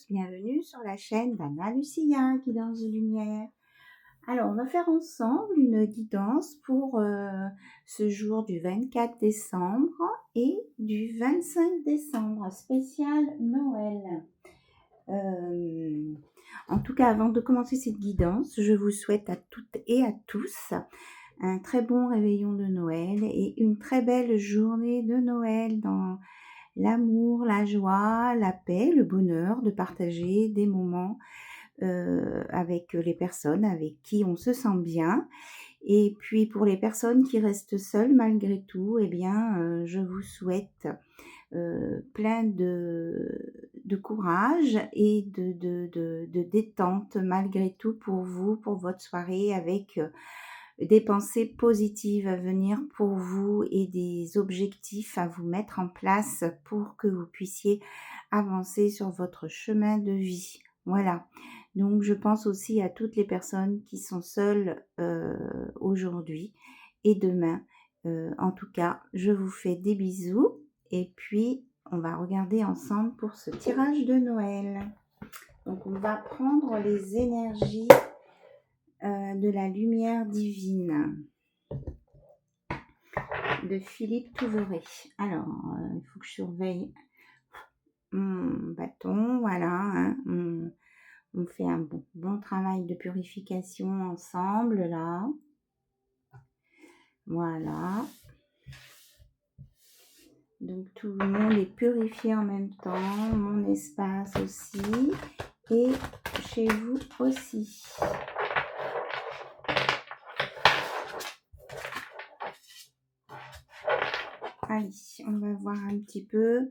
tous, bienvenue sur la chaîne d'Anna Lucia, Guidance de Lumière. Alors, on va faire ensemble une guidance pour ce jour du 24 décembre et du 25 décembre, spécial Noël. En tout cas, avant de commencer cette guidance, je vous souhaite à toutes et à tous un très bon réveillon de Noël et une très belle journée de Noël dans l'amour, la joie, la paix, le bonheur de partager des moments avec les personnes avec qui on se sent bien. Et puis pour les personnes qui restent seules malgré tout, eh bien, je vous souhaite plein de courage et de détente malgré tout pour vous, pour votre soirée, avec des pensées positives à venir pour vous et des objectifs à vous mettre en place pour que vous puissiez avancer sur votre chemin de vie. Voilà. Donc je pense aussi à toutes les personnes qui sont seules aujourd'hui et demain. En tout cas, je vous fais des bisous et puis on va regarder ensemble pour ce tirage de Noël. Donc on va prendre les énergies de la lumière divine de Philippe Touveray. Alors, il faut que je surveille mon bâton, voilà, hein, on fait un bon travail de purification ensemble, là. Voilà. Donc, tout le monde est purifié en même temps, mon espace aussi, et chez vous aussi. Allez, on va voir un petit peu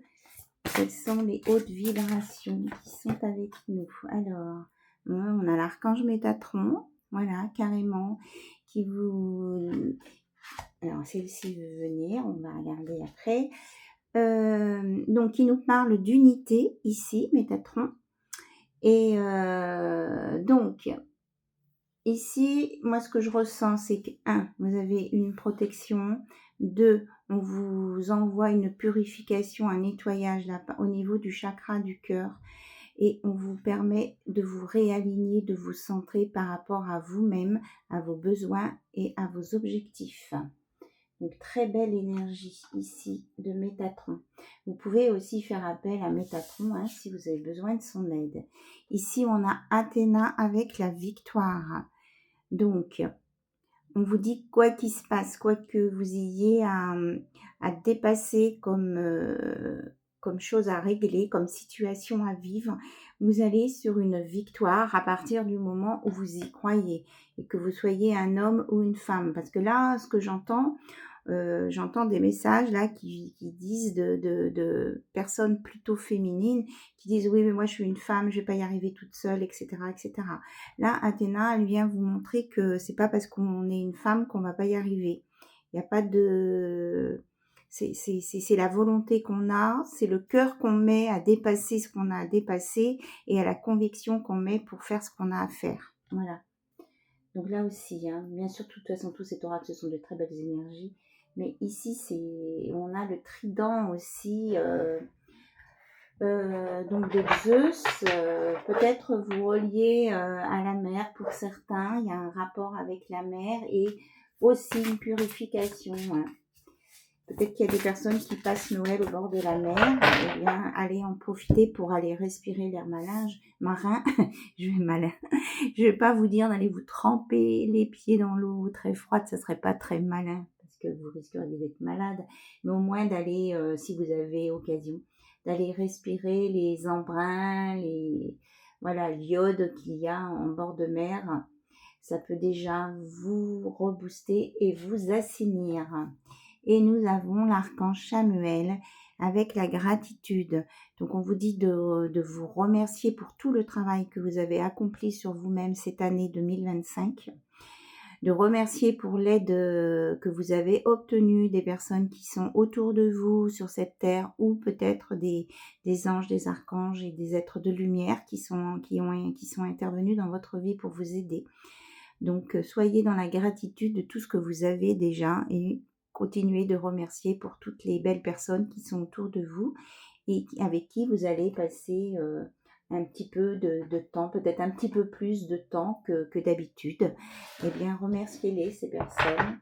quelles sont les hautes vibrations qui sont avec nous. Alors, on a l'archange Métatron, voilà, carrément, qui vous... Alors, celle-ci veut venir, on va regarder après. Donc, il nous parle d'unité, ici, Métatron. Et donc, ici, moi, ce que je ressens, c'est que, 1, vous avez une protection. 2, on vous envoie une purification, un nettoyage là, au niveau du chakra du cœur. Et on vous permet de vous réaligner, de vous centrer par rapport à vous-même, à vos besoins et à vos objectifs. Donc, très belle énergie ici de Métatron. Vous pouvez aussi faire appel à Métatron hein, si vous avez besoin de son aide. Ici, on a Athéna avec la victoire. Donc, on vous dit quoi qu'il se passe, quoi que vous ayez à dépasser comme chose à régler, comme situation à vivre, vous allez sur une victoire à partir du moment où vous y croyez et que vous soyez un homme ou une femme. Parce que là, ce que j'entends des messages là qui disent de personnes plutôt féminines qui disent oui mais moi je suis une femme, je vais pas y arriver toute seule, etc., etc. Là, Athéna, elle vient vous montrer que c'est pas parce qu'on est une femme qu'on va pas y arriver. Il n'y a pas de... C'est la volonté qu'on a, c'est le cœur qu'on met à dépasser ce qu'on a à dépasser et à la conviction qu'on met pour faire ce qu'on a à faire. Voilà. Donc là aussi, hein, bien sûr, de toute façon, tous ces oracles, ce sont de très belles énergies. Mais ici, on a le trident aussi... donc de Zeus, peut-être vous reliez à la mer pour certains, il y a un rapport avec la mer et aussi une purification. Hein. Peut-être qu'il y a des personnes qui passent Noël au bord de la mer, et bien allez en profiter pour aller respirer l'air marin. Je vais pas vous dire d'aller vous tremper les pieds dans l'eau très froide, ça serait pas très malin parce que vous risqueriez d'être malade, mais au moins d'aller, si vous avez occasion, d'aller respirer les embruns, l'iode qu'il y a en bord de mer, ça peut déjà vous rebooster et vous assainir. Et nous avons l'archange Chamuel avec la gratitude. Donc on vous dit de vous remercier pour tout le travail que vous avez accompli sur vous-même cette année 2025. De remercier pour l'aide que vous avez obtenue des personnes qui sont autour de vous sur cette terre ou peut-être des anges, des archanges et des êtres de lumière qui sont intervenus dans votre vie pour vous aider. Donc soyez dans la gratitude de tout ce que vous avez déjà et continuez de remercier pour toutes les belles personnes qui sont autour de vous et avec qui vous allez passer un petit peu de temps, peut-être un petit peu plus de temps que d'habitude, eh bien, remerciez-les, ces personnes.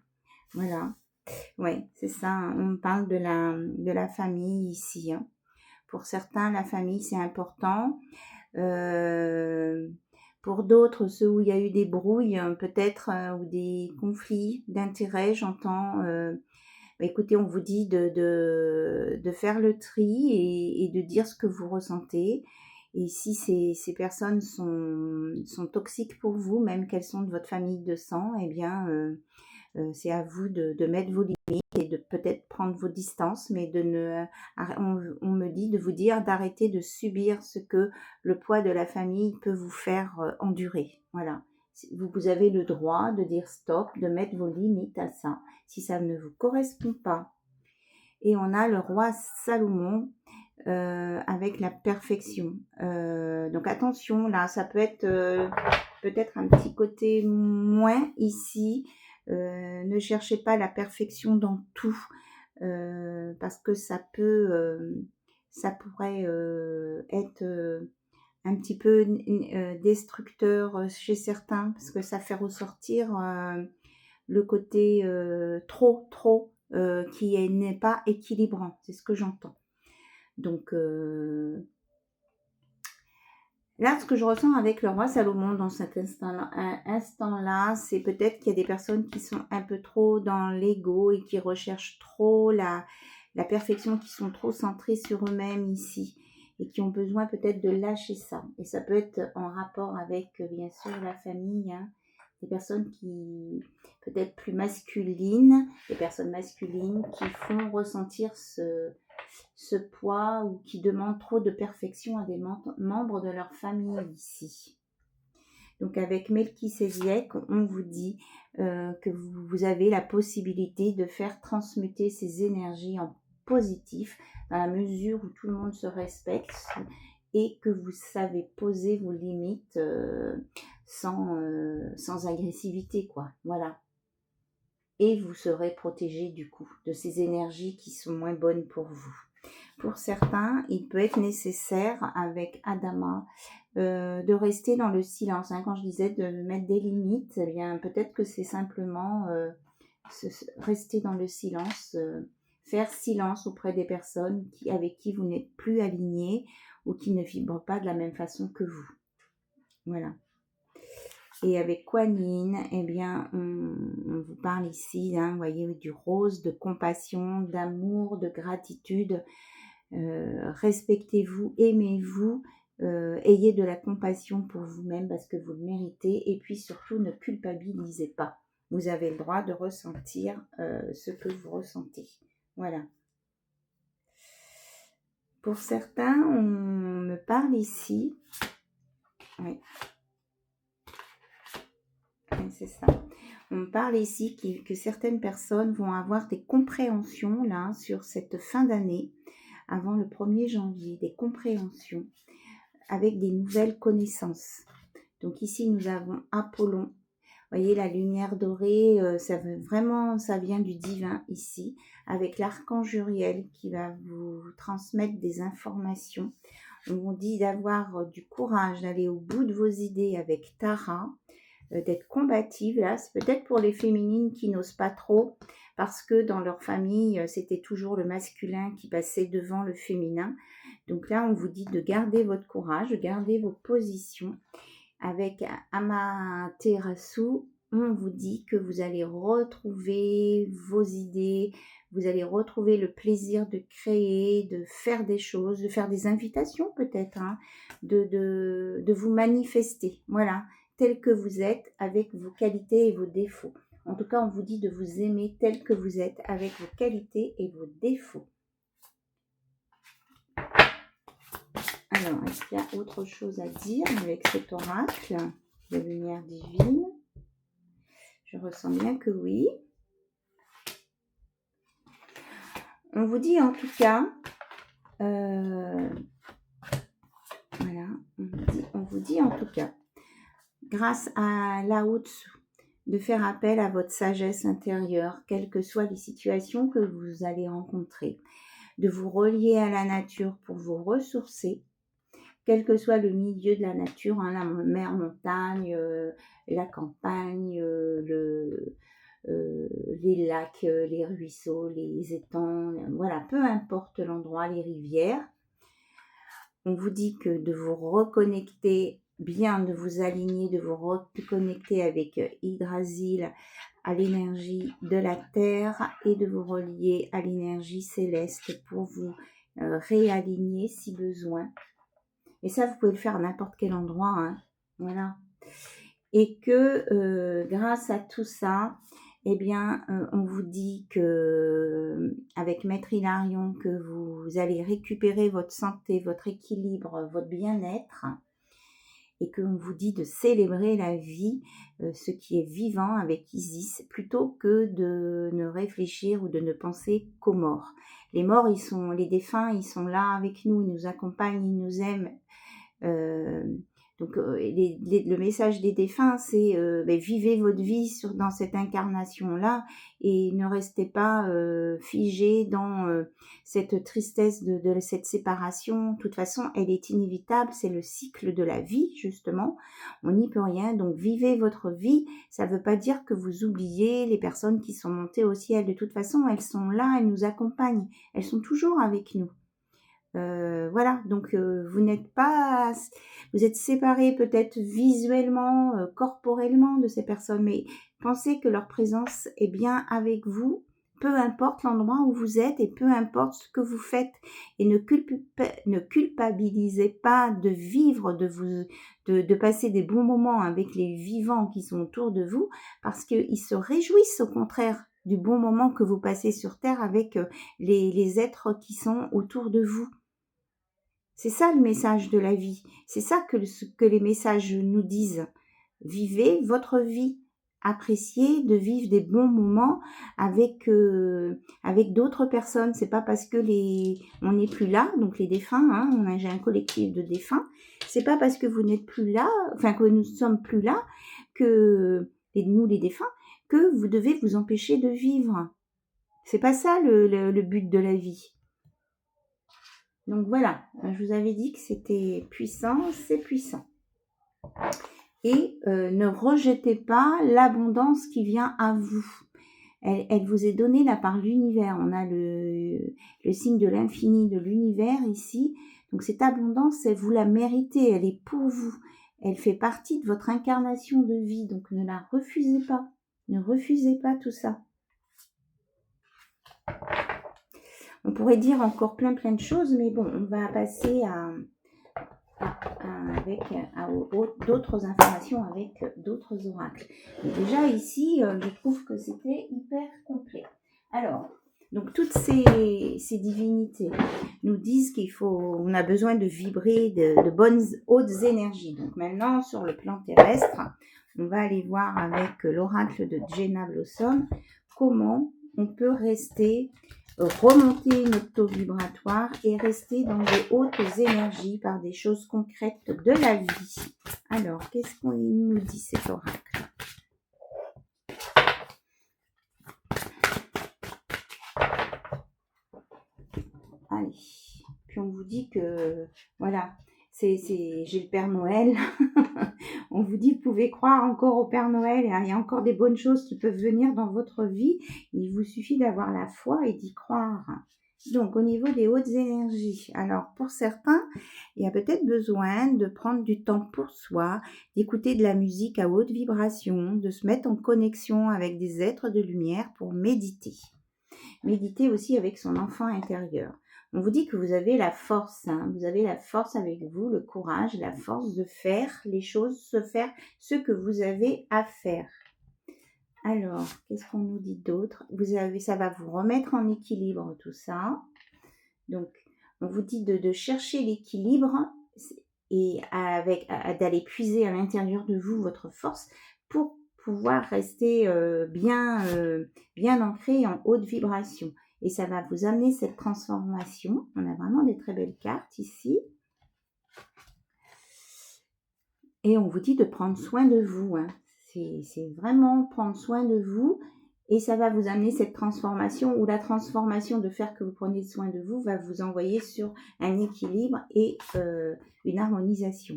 Voilà. Oui, c'est ça. On parle de la famille ici, hein. Pour certains, la famille, c'est important. Euh, pour d'autres, ceux où il y a eu des brouilles, peut-être, ou des conflits d'intérêts, j'entends. Écoutez, on vous dit de faire le tri et de dire ce que vous ressentez. Et si ces personnes sont toxiques pour vous, même qu'elles sont de votre famille de sang, eh bien, c'est à vous de mettre vos limites et de peut-être prendre vos distances, mais on me dit de vous dire d'arrêter de subir ce que le poids de la famille peut vous faire endurer. Voilà. Vous avez le droit de dire stop, de mettre vos limites à ça, si ça ne vous correspond pas. Et on a le roi Salomon avec la perfection. Donc attention, là, ça peut être peut-être un petit côté moins ici. Ne cherchez pas la perfection dans tout, parce que ça pourrait être un petit peu destructeur chez certains, parce que ça fait ressortir le côté trop qui n'est pas équilibrant. C'est ce que j'entends. Donc là, ce que je ressens avec le roi Salomon dans cet instant-là, c'est peut-être qu'il y a des personnes qui sont un peu trop dans l'ego et qui recherchent trop la perfection, qui sont trop centrées sur eux-mêmes ici et qui ont besoin peut-être de lâcher ça. Et ça peut être en rapport avec, bien sûr, la famille, hein. Des personnes qui, peut-être plus masculines, des personnes masculines qui font ressentir ce poids ou qui demandent trop de perfection à des membres de leur famille ici. Donc avec Melchisédek, on vous dit que vous avez la possibilité de faire transmuter ces énergies en positif dans la mesure où tout le monde se respecte et que vous savez poser vos limites sans agressivité, quoi. Voilà. Et vous serez protégé du coup de ces énergies qui sont moins bonnes pour vous. Pour certains, il peut être nécessaire avec Adama de rester dans le silence. Hein. Quand je disais de mettre des limites, eh bien peut-être que c'est simplement rester dans le silence, faire silence auprès des personnes avec qui vous n'êtes plus aligné ou qui ne vibrent pas de la même façon que vous. Voilà. Et avec Kuan Yin, eh bien, on vous parle ici, hein, vous voyez, du rose, de compassion, d'amour, de gratitude. Respectez-vous, aimez-vous, ayez de la compassion pour vous-même parce que vous le méritez. Et puis surtout, ne culpabilisez pas. Vous avez le droit de ressentir ce que vous ressentez. Voilà. Pour certains, on me parle ici. Oui. C'est ça. On me parle ici que certaines personnes vont avoir des compréhensions là sur cette fin d'année, avant le 1er janvier, des compréhensions avec des nouvelles connaissances. Donc ici, nous avons Apollon. Vous voyez, la lumière dorée, ça vient du divin ici, avec l'archange Uriel qui va vous transmettre des informations. On vous dit d'avoir du courage, d'aller au bout de vos idées avec Tara, d'être combative. Là, c'est peut-être pour les féminines qui n'osent pas trop, parce que dans leur famille, c'était toujours le masculin qui passait devant le féminin. Donc là, on vous dit de garder votre courage, de garder vos positions. Avec Amaterasu, on vous dit que vous allez retrouver vos idées, vous allez retrouver le plaisir de créer, de faire des choses, de faire des invitations peut-être, hein, de vous manifester, voilà, tel que vous êtes, avec vos qualités et vos défauts. En tout cas, on vous dit de vous aimer tel que vous êtes, avec vos qualités et vos défauts. Alors, est-ce qu'il y a autre chose à dire avec cet oracle de lumière divine? Je ressens bien que oui. On vous dit en tout cas, voilà, on vous dit en tout cas, grâce à Lao Tzu, de faire appel à votre sagesse intérieure, quelles que soient les situations que vous allez rencontrer, de vous relier à la nature pour vous ressourcer, quel que soit le milieu de la nature, hein, la mer, montagne, la campagne, les lacs, les ruisseaux, les étangs, voilà, peu importe l'endroit, les rivières. On vous dit que de vous reconnecter bien, de vous aligner, de vous reconnecter avec Yggdrasil, à l'énergie de la Terre et de vous relier à l'énergie céleste pour vous réaligner si besoin. Et ça, vous pouvez le faire à n'importe quel endroit, hein. Voilà. Et que grâce à tout ça, eh bien, on vous dit que avec Maître Hilarion, que vous allez récupérer votre santé, votre équilibre, votre bien-être, et qu'on vous dit de célébrer la vie, ce qui est vivant avec Isis, plutôt que de ne réfléchir ou de ne penser qu'aux morts. Les morts, les défunts, ils sont là avec nous, ils nous accompagnent, ils nous aiment. Donc le message des défunts, c'est vivez votre vie dans cette incarnation-là et ne restez pas figé dans cette tristesse de cette séparation. De toute façon, elle est inévitable, c'est le cycle de la vie, justement. On n'y peut rien, donc vivez votre vie. Ça ne veut pas dire que vous oubliez les personnes qui sont montées au ciel. De toute façon, elles sont là, elles nous accompagnent, elles sont toujours avec nous. Voilà, donc vous êtes séparés peut-être visuellement, corporellement de ces personnes, mais pensez que leur présence est bien avec vous, peu importe l'endroit où vous êtes et peu importe ce que vous faites, et ne culpabilisez pas de vivre, de passer des bons moments avec les vivants qui sont autour de vous, parce qu'ils se réjouissent au contraire du bon moment que vous passez sur Terre avec les êtres qui sont autour de vous. C'est ça le message de la vie. C'est ça que les messages nous disent. Vivez votre vie. Appréciez de vivre des bons moments avec d'autres personnes. C'est pas parce que on n'est plus là, donc les défunts, hein, j'ai un collectif de défunts. C'est pas parce que vous n'êtes plus là, enfin que nous sommes plus là, nous les défunts, que vous devez vous empêcher de vivre. C'est pas ça le but de la vie. Donc voilà, je vous avais dit que c'était puissant, c'est puissant. Et ne rejetez pas l'abondance qui vient à vous. Elle vous est donnée là par l'univers. On a le signe de l'infini de l'univers ici. Donc cette abondance, vous la méritez, elle est pour vous. Elle fait partie de votre incarnation de vie. Donc ne la refusez pas. Ne refusez pas tout ça. On pourrait dire encore plein de choses, mais bon, on va passer avec d'autres informations avec d'autres oracles. Et déjà ici, je trouve que c'était hyper complet. Alors, donc toutes ces divinités nous disent on a besoin de vibrer de bonnes hautes énergies. Donc maintenant, sur le plan terrestre, on va aller voir avec l'oracle de Jenna Blossom comment on peut remonter notre taux vibratoire et rester dans des hautes énergies par des choses concrètes de la vie. Alors, qu'est-ce qu'on nous dit cet oracle ? Allez, puis on vous dit que, voilà, j'ai le Père Noël. On vous dit, vous pouvez croire encore au Père Noël, il y a encore des bonnes choses qui peuvent venir dans votre vie. Il vous suffit d'avoir la foi et d'y croire. Donc, au niveau des hautes énergies, alors pour certains, il y a peut-être besoin de prendre du temps pour soi, d'écouter de la musique à haute vibration, de se mettre en connexion avec des êtres de lumière pour méditer. Méditer aussi avec son enfant intérieur. On vous dit que vous avez la force, vous avez la force avec vous, le courage, la force de faire les choses, de faire ce que vous avez à faire. Alors, qu'est-ce qu'on nous dit d'autre ? Ça va vous remettre en équilibre tout ça. Donc, on vous dit de chercher l'équilibre et d'aller puiser à l'intérieur de vous votre force pour pouvoir rester bien ancré en haute vibration. Et ça va vous amener cette transformation. On a vraiment des très belles cartes ici. Et on vous dit de prendre soin de vous. C'est vraiment prendre soin de vous Et ça va vous amener cette transformation, ou la transformation de faire que vous prenez soin de vous va vous envoyer sur un équilibre et une harmonisation.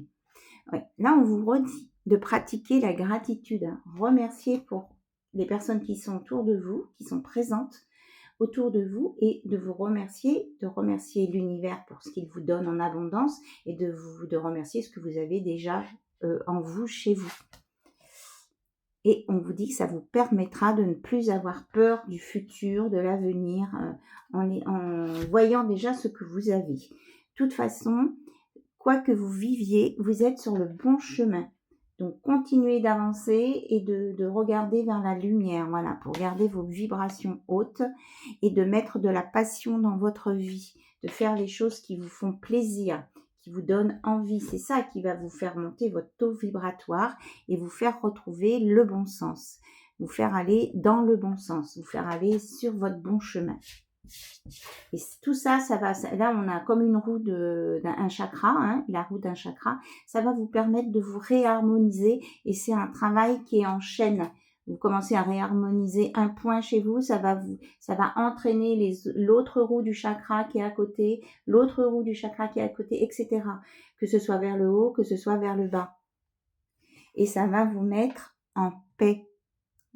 Ouais. Là, on vous redit de pratiquer la gratitude, hein. Remercier pour les personnes qui sont autour de vous, qui sont présentes autour de vous, et de vous remercier, de remercier l'univers pour ce qu'il vous donne en abondance, et de remercier ce que vous avez déjà en vous, chez vous. Et on vous dit que ça vous permettra de ne plus avoir peur du futur, de l'avenir, en voyant déjà ce que vous avez. De toute façon, quoi que vous viviez, vous êtes sur le bon chemin. Donc, continuez d'avancer et de regarder vers la lumière, voilà, pour garder vos vibrations hautes et de mettre de la passion dans votre vie, de faire les choses qui vous font plaisir, qui vous donnent envie. C'est ça qui va vous faire monter votre taux vibratoire et vous faire retrouver le bon sens, vous faire aller dans le bon sens, vous faire aller sur votre bon chemin. Et tout ça, ça va, là on a comme une roue d'un chakra, hein, la roue d'un chakra, ça va vous permettre de vous réharmoniser, et c'est un travail qui est en chaîne. Vous commencez à réharmoniser un point chez vous, ça va entraîner l'autre roue du chakra qui est à côté, l'autre roue du chakra qui est à côté, etc. Que ce soit vers le haut, que ce soit vers le bas. Et ça va vous mettre en paix.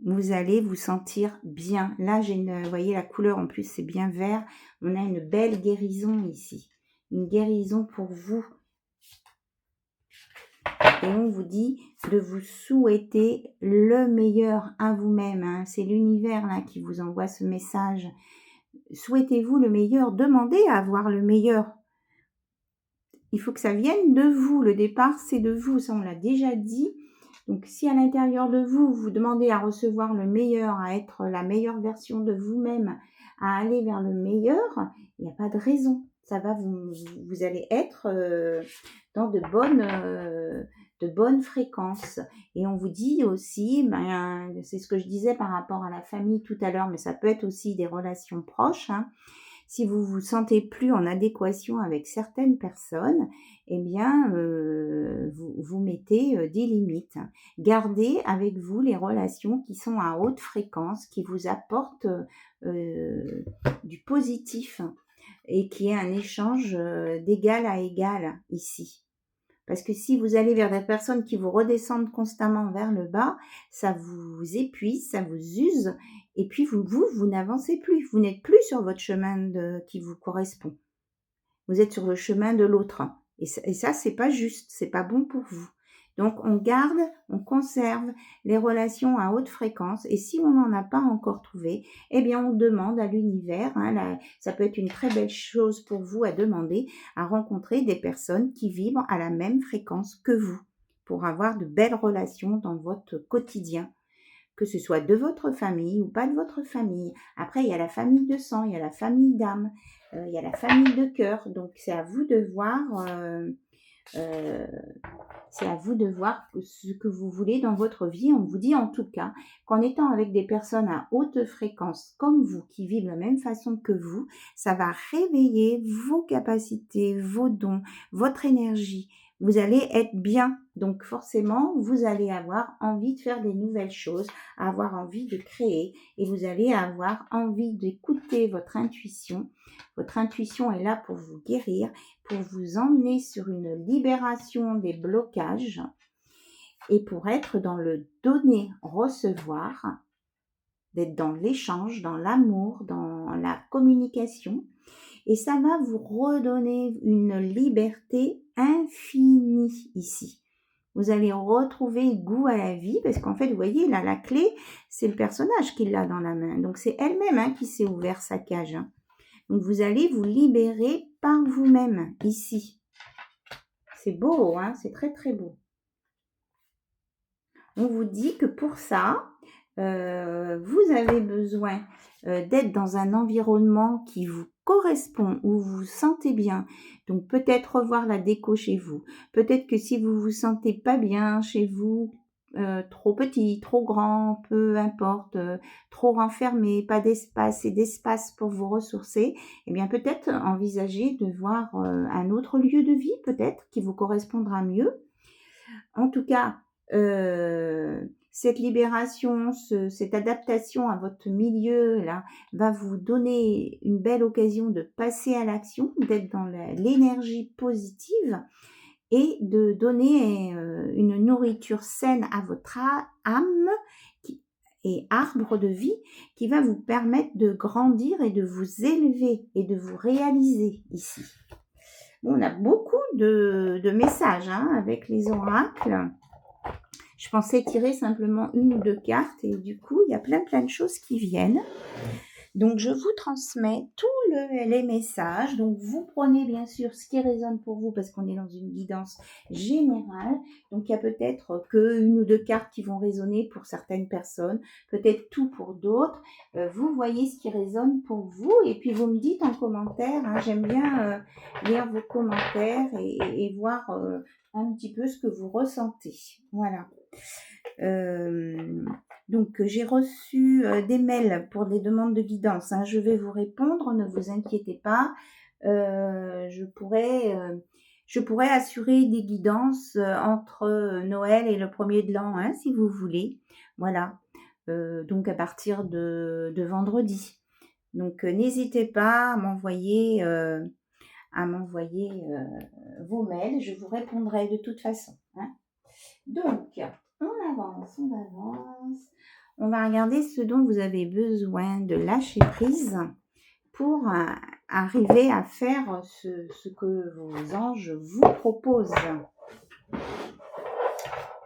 Vous allez vous sentir bien. Là, vous voyez la couleur en plus, c'est bien vert. On a une belle guérison ici. Une guérison pour vous. Et on vous dit de vous souhaiter le meilleur à vous-même, hein. C'est l'univers là qui vous envoie ce message. Souhaitez-vous le meilleur. Demandez à avoir le meilleur. Il faut que ça vienne de vous. Le départ, c'est de vous. Ça, on l'a déjà dit. Donc, si à l'intérieur de vous, vous demandez à recevoir le meilleur, à être la meilleure version de vous-même, à aller vers le meilleur, il n'y a pas de raison. Ça va, vous allez être dans de bonnes fréquences. Et on vous dit aussi, c'est ce que je disais par rapport à la famille tout à l'heure, mais ça peut être aussi des relations proches, hein. Si vous vous sentez plus en adéquation avec certaines personnes, eh bien, vous mettez des limites. Gardez avec vous les relations qui sont à haute fréquence, qui vous apportent du positif et qui est un échange d'égal à égal ici. Parce que si vous allez vers des personnes qui vous redescendent constamment vers le bas, ça vous épuise, ça vous use, et puis vous n'avancez plus. Vous n'êtes plus sur votre chemin qui vous correspond. Vous êtes sur le chemin de l'autre. Et ça, c'est pas juste, c'est pas bon pour vous. Donc, on garde, on conserve les relations à haute fréquence. Et si on n'en a pas encore trouvé, eh bien, on demande à l'univers, hein, ça peut être une très belle chose pour vous à demander, à rencontrer des personnes qui vibrent à la même fréquence que vous, pour avoir de belles relations dans votre quotidien, que ce soit de votre famille ou pas de votre famille. Après, il y a la famille de sang, il y a la famille d'âme, il y a la famille de cœur. Donc, c'est à vous de voir... c'est à vous de voir ce que vous voulez dans votre vie. On vous dit en tout cas qu'en étant avec des personnes à haute fréquence comme vous, qui vivent de la même façon que vous, ça va réveiller vos capacités, vos dons, votre énergie. Vous allez être bien. Donc forcément, vous allez avoir envie de faire des nouvelles choses, avoir envie de créer, et vous allez avoir envie d'écouter votre intuition. Votre intuition est là pour vous guérir, pour vous emmener sur une libération des blocages et pour être dans le donner-recevoir, d'être dans l'échange, dans l'amour, dans la communication. Et ça va vous redonner une liberté infinie ici. Vous allez retrouver goût à la vie parce qu'en fait, vous voyez, là, la clé, c'est le personnage qui l'a dans la main. Donc, c'est elle-même qui s'est ouvert sa cage. Donc, vous allez vous libérer par vous-même, ici. C'est beau, hein, c'est très, très beau. On vous dit que pour ça, vous avez besoin d'être dans un environnement qui vous correspond, où vous vous sentez bien. Donc, peut-être revoir la déco chez vous. Peut-être que si vous vous sentez pas bien chez vous, trop petit, trop grand, peu importe, trop renfermé, pas d'espace et d'espace pour vous ressourcer, eh bien peut-être envisager de voir un autre lieu de vie, peut-être, qui vous correspondra mieux. En tout cas, cette libération, cette adaptation à votre milieu là, va vous donner une belle occasion de passer à l'action, d'être dans l'énergie positive et de donner une nourriture saine à votre âme et arbre de vie qui va vous permettre de grandir et de vous élever et de vous réaliser ici. Bon, on a beaucoup de messages avec les oracles. Je pensais tirer simplement 1 ou 2 cartes et du coup, il y a plein de choses qui viennent. Donc, je vous transmets tous les messages. Donc, vous prenez bien sûr ce qui résonne pour vous parce qu'on est dans une guidance générale. Donc, il y a peut-être que 1 ou 2 cartes qui vont résonner pour certaines personnes, peut-être tout pour d'autres. Vous voyez ce qui résonne pour vous et puis vous me dites en commentaire. J'aime bien lire vos commentaires et voir un petit peu ce que vous ressentez. Voilà. Donc, j'ai reçu des mails pour des demandes de guidance. Je vais vous répondre, ne vous inquiétez pas. Je pourrais assurer des guidances entre Noël et le 1er de l'an, si vous voulez. Voilà. Donc, à partir de vendredi. Donc, n'hésitez pas à m'envoyer vos mails. Je vous répondrai de toute façon. Donc, on avance. On va regarder ce dont vous avez besoin de lâcher prise pour arriver à faire ce que vos anges vous proposent.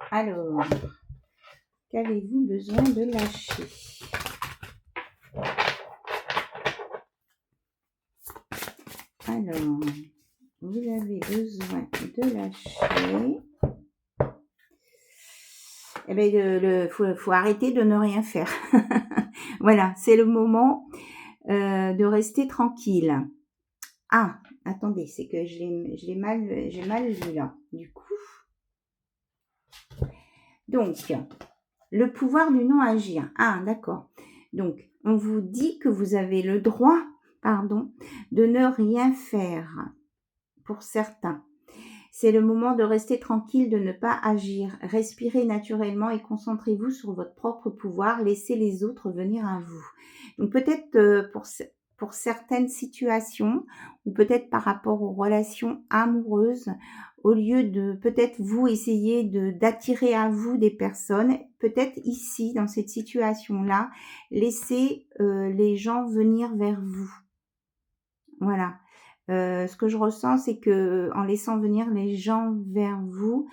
Alors, qu'avez-vous besoin de lâcher? Alors, vous avez besoin de lâcher. Eh bien, faut arrêter de ne rien faire. Voilà, c'est le moment de rester tranquille. Ah, attendez, c'est que j'ai mal lu là, du coup. Donc, le pouvoir du non-agir. Ah, d'accord. Donc, on vous dit que vous avez le droit, de ne rien faire pour certains. C'est le moment de rester tranquille, de ne pas agir. Respirez naturellement et concentrez-vous sur votre propre pouvoir. Laissez les autres venir à vous. Donc peut-être pour certaines situations ou peut-être par rapport aux relations amoureuses, au lieu de peut-être vous essayer d'attirer à vous des personnes, peut-être ici, dans cette situation-là, laissez les gens venir vers vous. Voilà. Ce que je ressens, c'est que en laissant venir les gens vers vous,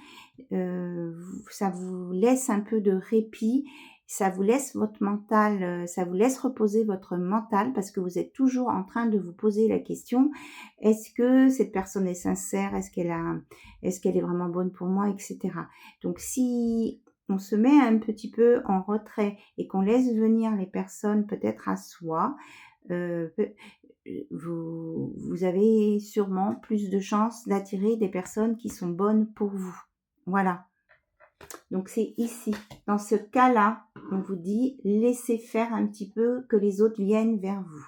ça vous laisse un peu de répit, ça vous laisse votre mental, ça vous laisse reposer votre mental parce que vous êtes toujours en train de vous poser la question: est-ce que cette personne est sincère? Est-ce qu'elle est vraiment bonne pour moi, etc. Donc si on se met un petit peu en retrait et qu'on laisse venir les personnes peut-être à soi, vous avez sûrement plus de chances d'attirer des personnes qui sont bonnes pour vous. Voilà. Donc c'est ici, dans ce cas-là, on vous dit laissez faire un petit peu que les autres viennent vers vous.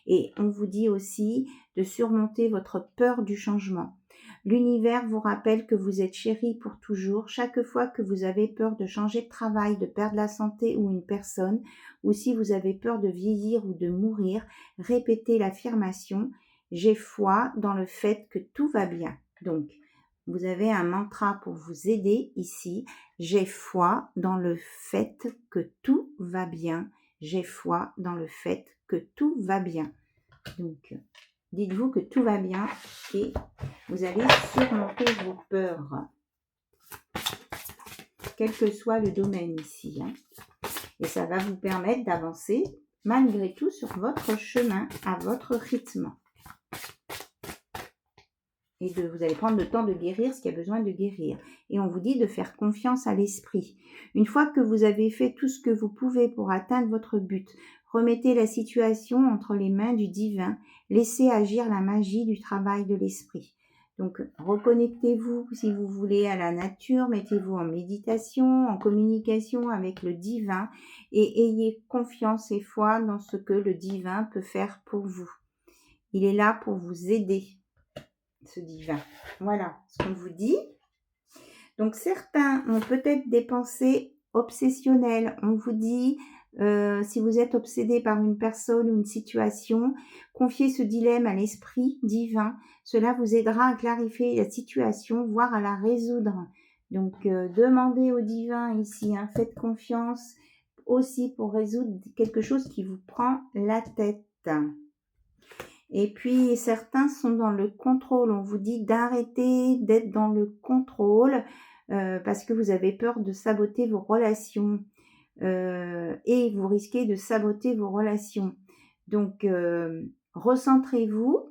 Et on vous dit aussi de surmonter votre peur du changement. L'univers vous rappelle que vous êtes chéri pour toujours. Chaque fois que vous avez peur de changer de travail, de perdre la santé ou une personne, ou si vous avez peur de vieillir ou de mourir, répétez l'affirmation « J'ai foi dans le fait que tout va bien ». Donc, vous avez un mantra pour vous aider ici. « J'ai foi dans le fait que tout va bien ». J'ai foi dans le fait que tout va bien. Donc, dites-vous que tout va bien et vous allez surmonter vos peurs, quel que soit le domaine ici. Et ça va vous permettre d'avancer malgré tout sur votre chemin, à votre rythme. Et vous allez prendre le temps de guérir ce qui a besoin de guérir. Et on vous dit de faire confiance à l'esprit. Une fois que vous avez fait tout ce que vous pouvez pour atteindre votre but, remettez la situation entre les mains du divin. Laissez agir la magie du travail de l'esprit. Donc, reconnectez-vous, si vous voulez, à la nature. Mettez-vous en méditation, en communication avec le divin. Et ayez confiance et foi dans ce que le divin peut faire pour vous. Il est là pour vous aider. Ce divin. Voilà ce qu'on vous dit. Donc certains ont peut-être dépensé obsessionnel. On vous dit, si vous êtes obsédé par une personne ou une situation, confiez ce dilemme à l'esprit divin. Cela vous aidera à clarifier la situation, voire à la résoudre. Donc, demandez au divin ici, hein, faites confiance aussi pour résoudre quelque chose qui vous prend la tête. Et puis, certains sont dans le contrôle. On vous dit d'arrêter d'être dans le contrôle parce que vous avez peur de saboter vos relations. Et vous risquez de saboter vos relations. Donc, recentrez-vous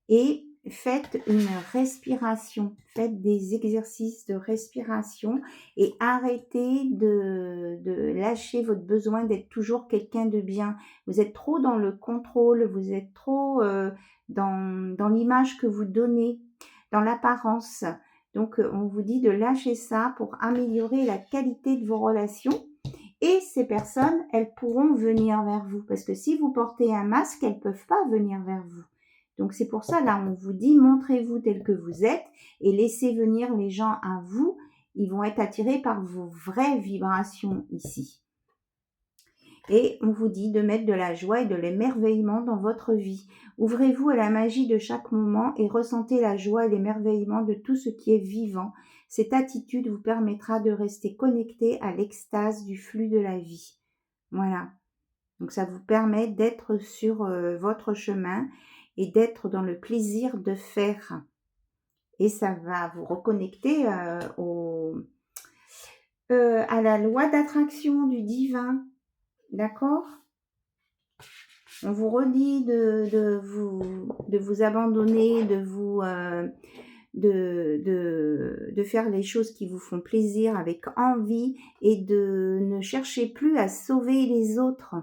et faites une respiration. Faites des exercices de respiration et arrêtez de lâcher votre besoin d'être toujours quelqu'un de bien. Vous êtes trop dans le contrôle, vous êtes trop dans l'image que vous donnez, dans l'apparence. Donc, on vous dit de lâcher ça pour améliorer la qualité de vos relations. Et ces personnes, elles pourront venir vers vous. Parce que si vous portez un masque, elles ne peuvent pas venir vers vous. Donc c'est pour ça, là, on vous dit, montrez-vous tel que vous êtes et laissez venir les gens à vous. Ils vont être attirés par vos vraies vibrations ici. Et on vous dit de mettre de la joie et de l'émerveillement dans votre vie. Ouvrez-vous à la magie de chaque moment et ressentez la joie et l'émerveillement de tout ce qui est vivant. Cette attitude vous permettra de rester connecté à l'extase du flux de la vie. Voilà. Donc ça vous permet d'être sur votre chemin et d'être dans le plaisir de faire. Et ça va vous reconnecter à la loi d'attraction du divin. D'accord ? On vous redit de vous abandonner, de faire les choses qui vous font plaisir avec envie et de ne chercher plus à sauver les autres.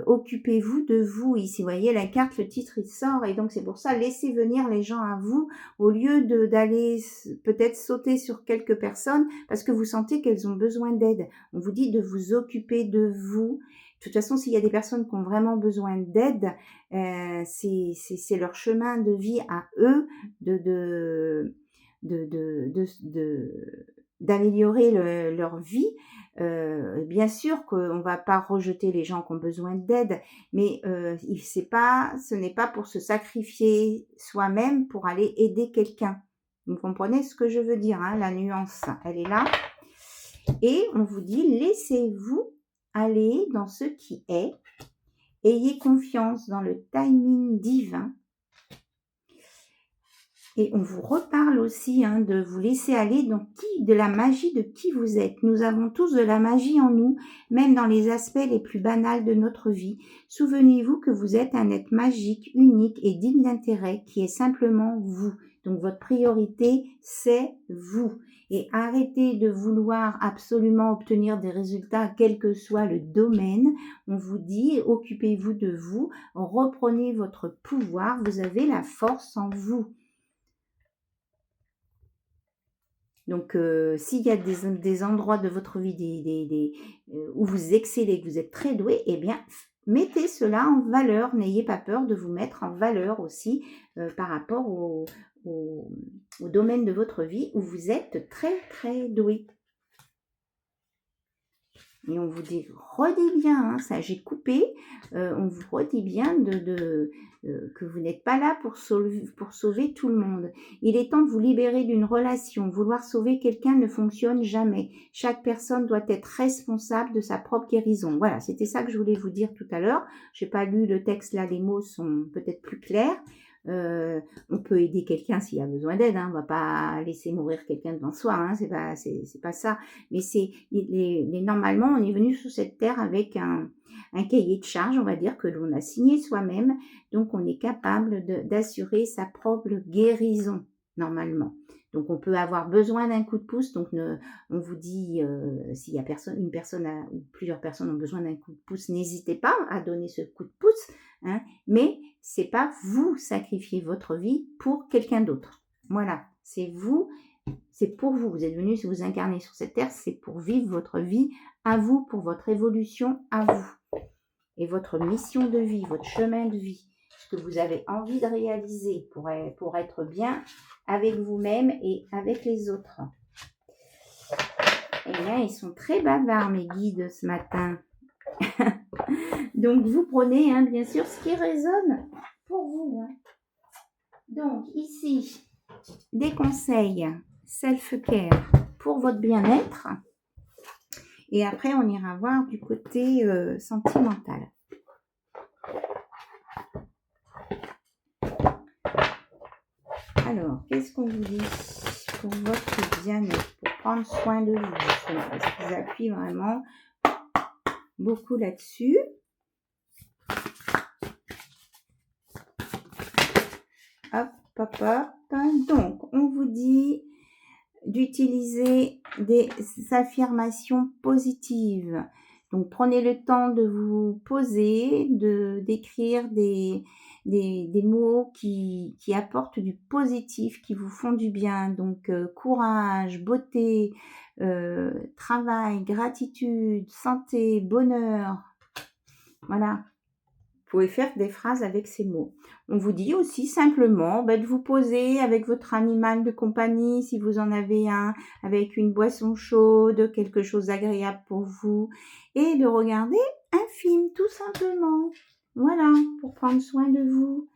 Occupez-vous de vous ici. Vous voyez la carte, le titre il sort et donc c'est pour ça, laissez venir les gens à vous au lieu d'aller peut-être sauter sur quelques personnes parce que vous sentez qu'elles ont besoin d'aide. On vous dit de vous occuper de vous. De toute façon, s'il y a des personnes qui ont vraiment besoin d'aide, c'est leur chemin de vie à eux d'améliorer leur vie. Bien sûr qu'on ne va pas rejeter les gens qui ont besoin d'aide, mais ce n'est pas pour se sacrifier soi-même pour aller aider quelqu'un. Vous comprenez ce que je veux dire, hein, la nuance, elle est là. Et on vous dit, laissez-vous aller dans ce qui est. Ayez confiance dans le timing divin. Et on vous reparle aussi de vous laisser aller de la magie de qui vous êtes. Nous avons tous de la magie en nous, même dans les aspects les plus banals de notre vie. Souvenez-vous que vous êtes un être magique, unique et digne d'intérêt qui est simplement vous. Donc votre priorité, c'est vous. Et arrêtez de vouloir absolument obtenir des résultats, quel que soit le domaine. On vous dit, occupez-vous de vous, reprenez votre pouvoir, vous avez la force en vous. Donc, s'il y a des endroits de votre vie où vous excellez, que vous êtes très doué, eh bien, mettez cela en valeur. N'ayez pas peur de vous mettre en valeur aussi par rapport au domaine de votre vie où vous êtes très, très doué. Et on vous redit bien, ça j'ai coupé, on vous redit bien que vous n'êtes pas là pour sauver tout le monde. Il est temps de vous libérer d'une relation. Vouloir sauver quelqu'un ne fonctionne jamais. Chaque personne doit être responsable de sa propre guérison. Voilà, c'était ça que je voulais vous dire tout à l'heure. Je n'ai pas lu le texte là, les mots sont peut-être plus clairs. On peut aider quelqu'un s'il y a besoin d'aide, on va pas laisser mourir quelqu'un devant soi, c'est pas ça, mais normalement on est venu sur cette terre avec un cahier de charge, on va dire, que l'on a signé soi-même, donc on est capable d'assurer sa propre guérison normalement. Donc on peut avoir besoin d'un coup de pouce, donc on vous dit s'il y a une personne ou plusieurs personnes ont besoin d'un coup de pouce, n'hésitez pas à donner ce coup de pouce, mais c'est pas vous sacrifier votre vie pour quelqu'un d'autre. Voilà, c'est vous, c'est pour vous. Vous êtes venu, si vous incarnez sur cette terre, c'est pour vivre votre vie à vous, pour votre évolution à vous. Et votre mission de vie, votre chemin de vie, ce que vous avez envie de réaliser pour être bien avec vous-même et avec les autres. Et bien, ils sont très bavards, mes guides, ce matin. Donc, vous prenez, hein, bien sûr, ce qui résonne pour vous. Hein. Donc, ici, des conseils self-care pour votre bien-être. Et après, on ira voir du côté sentimental. Alors, qu'est-ce qu'on vous dit pour votre bien-être, pour prendre soin de vous? Je vous appuie vraiment beaucoup là-dessus. Hop, hop, hop. Donc, on vous dit d'utiliser des affirmations positives. Donc, prenez le temps de vous poser, d'écrire des mots qui apportent du positif, qui vous font du bien. Donc, courage, beauté, travail, gratitude, santé, bonheur. Voilà. Vous pouvez faire des phrases avec ces mots. On vous dit aussi simplement de vous poser avec votre animal de compagnie, si vous en avez un, avec une boisson chaude, quelque chose d'agréable pour vous, et de regarder un film, tout simplement. Voilà, pour prendre soin de vous.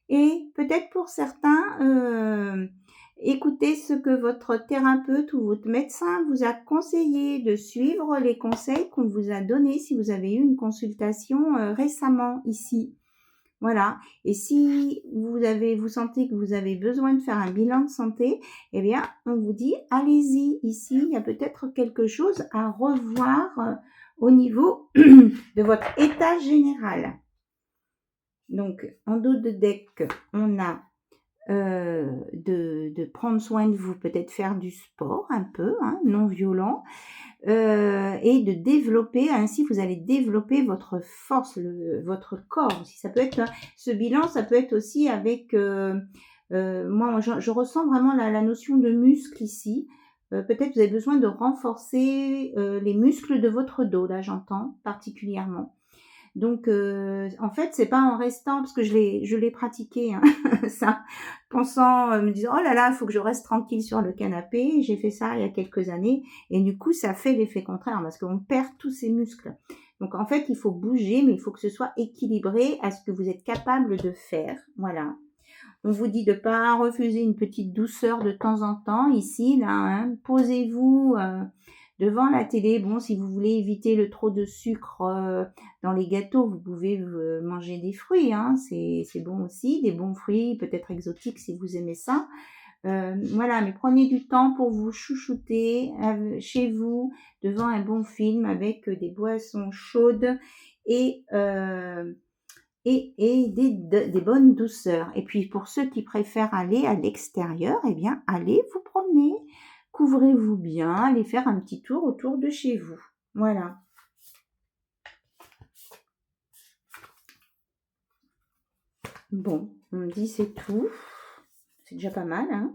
Et peut-être pour certains, écoutez ce que votre thérapeute ou votre médecin vous a conseillé, de suivre les conseils qu'on vous a donnés si vous avez eu une consultation récemment ici. Voilà. Et si vous sentez que vous avez besoin de faire un bilan de santé, eh bien, on vous dit, allez-y. Ici, il y a peut-être quelque chose à revoir au niveau de votre état général. Donc, en dos de deck, on a de prendre soin de vous, peut-être faire du sport un peu, hein, non violent, et de développer, ainsi vous allez développer votre force, votre corps aussi. Ça peut être, ce bilan, ça peut être aussi avec, moi je ressens vraiment la notion de muscle ici. Peut-être vous avez besoin de renforcer les muscles de votre dos, là j'entends particulièrement. Donc, en fait, c'est pas en restant, parce que je l'ai pratiqué, hein, ça, pensant, me disant, oh là là, il faut que je reste tranquille sur le canapé. J'ai fait ça il y a quelques années, et du coup, ça fait l'effet contraire, parce qu'on perd tous ses muscles. Donc, en fait, il faut bouger, mais il faut que ce soit équilibré à ce que vous êtes capable de faire. Voilà. On vous dit de pas refuser une petite douceur de temps en temps, ici, là, hein. Posez-vous, devant la télé. Bon, si vous voulez éviter le trop de sucre dans les gâteaux, vous pouvez manger des fruits, hein, c'est bon aussi, des bons fruits, peut-être exotiques si vous aimez ça. Voilà, mais prenez du temps pour vous chouchouter chez vous, devant un bon film avec des boissons chaudes et des bonnes douceurs. Et puis pour ceux qui préfèrent aller à l'extérieur, eh bien, allez vous promener. Couvrez-vous bien, allez faire un petit tour autour de chez vous. Voilà. Bon, on me dit c'est tout. C'est déjà pas mal, hein?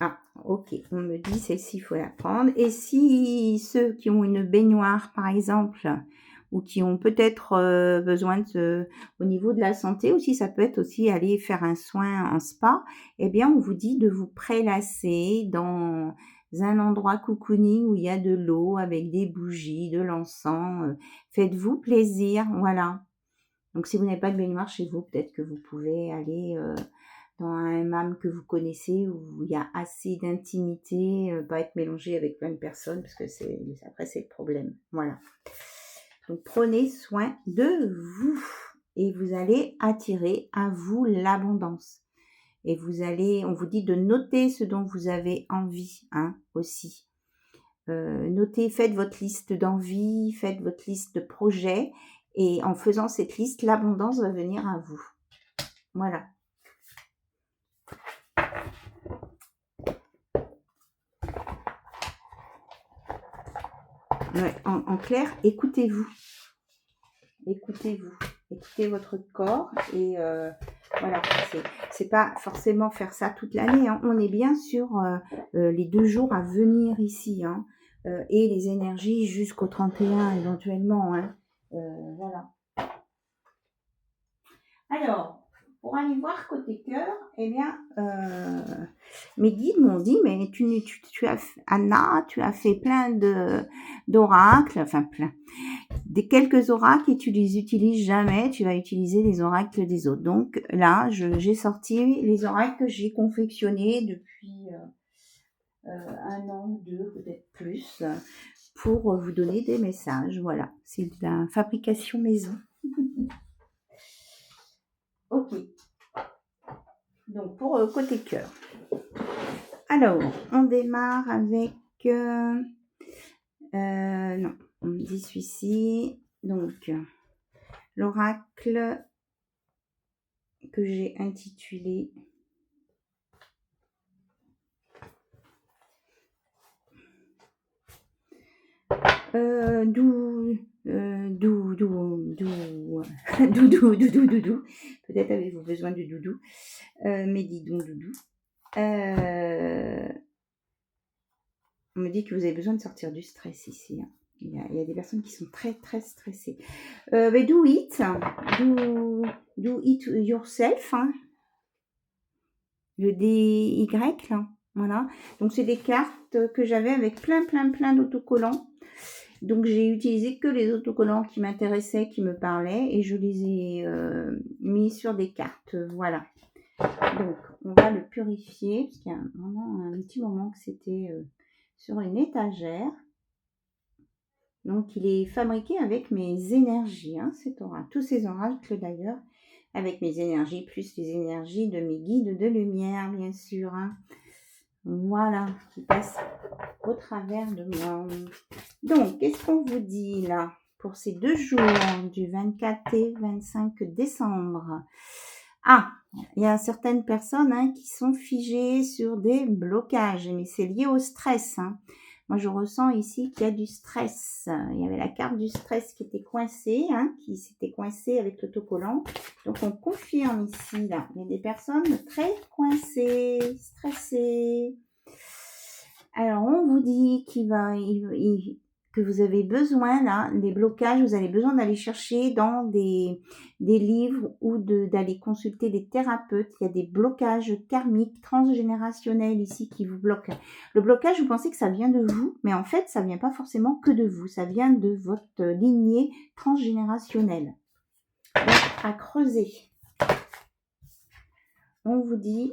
Ah, ok. On me dit celle-ci, il faut la prendre. Et si ceux qui ont une baignoire, par exemple, ou qui ont peut-être besoin au niveau de la santé aussi, ça peut être aussi aller faire un soin en spa, eh bien, on vous dit de vous prélasser dans un endroit cocooning où il y a de l'eau avec des bougies, de l'encens. Faites-vous plaisir, voilà. Donc, si vous n'avez pas de baignoire chez vous, peut-être que vous pouvez aller dans un hammam que vous connaissez où il y a assez d'intimité, pas être mélangé avec plein de personnes, parce que après, c'est le problème. Voilà. Donc, prenez soin de vous et vous allez attirer à vous l'abondance. Et on vous dit de noter ce dont vous avez envie, hein, aussi. Notez, faites votre liste d'envie, faites votre liste de projets. Et en faisant cette liste, l'abondance va venir à vous. Voilà. Ouais, en clair, écoutez-vous. Écoutez-vous. Écoutez votre corps. Et voilà, c'est pas forcément faire ça toute l'année. Hein. On est bien sur les 2 jours à venir ici. Hein. Et les énergies jusqu'au 31 éventuellement. Hein. Voilà. Alors, pour aller voir côté cœur, eh bien, mes guides m'ont dit, mais tu as, Anna, tu as fait plein d'oracles, enfin plein, des quelques oracles et tu les utilises jamais, tu vas utiliser les oracles des autres. Donc là, j'ai sorti les oracles que j'ai confectionnés depuis 1 an ou 2, peut-être plus, pour vous donner des messages. Voilà, c'est de la fabrication maison. Ok. Donc pour côté cœur. Alors, on démarre avec... non, on me dit celui-ci. Donc, l'oracle que j'ai intitulé doudou. Peut-être avez-vous besoin de doudou. Mais dis donc doudou. On me dit que vous avez besoin de sortir du stress ici. Hein. Il y a des personnes qui sont très très stressées. Mais do it yourself. Hein. Le DY là. Voilà. Donc c'est des cartes que j'avais avec plein d'autocollants. Donc j'ai utilisé que les autocollants qui m'intéressaient, qui me parlaient, et je les ai mis sur des cartes. Voilà. Donc on va le purifier parce qu'il y a vraiment un petit moment que c'était sur une étagère. Donc il est fabriqué avec mes énergies, hein, cet oracle. Tous ces oracles d'ailleurs, avec mes énergies, plus les énergies de mes guides de lumière, bien sûr. Hein. Voilà, qui passe au travers de moi. Donc, qu'est-ce qu'on vous dit là pour ces 2 jours du 24 et 25 décembre? Ah, il y a certaines personnes hein, qui sont figées sur des blocages, mais c'est lié au stress. Hein. Moi, je ressens ici qu'il y a du stress. Il y avait la carte du stress qui était coincée, hein, qui s'était coincée avec l'autocollant. Donc, on confirme ici, là, il y a des personnes très coincées, stressées. Alors, on vous dit que vous avez besoin, là, des blocages, vous avez besoin d'aller chercher dans des livres ou d'aller consulter des thérapeutes. Il y a des blocages karmiques, transgénérationnels ici qui vous bloquent. Le blocage, vous pensez que ça vient de vous, mais en fait, ça vient pas forcément que de vous. Ça vient de votre lignée transgénérationnelle. Donc, à creuser. On vous dit...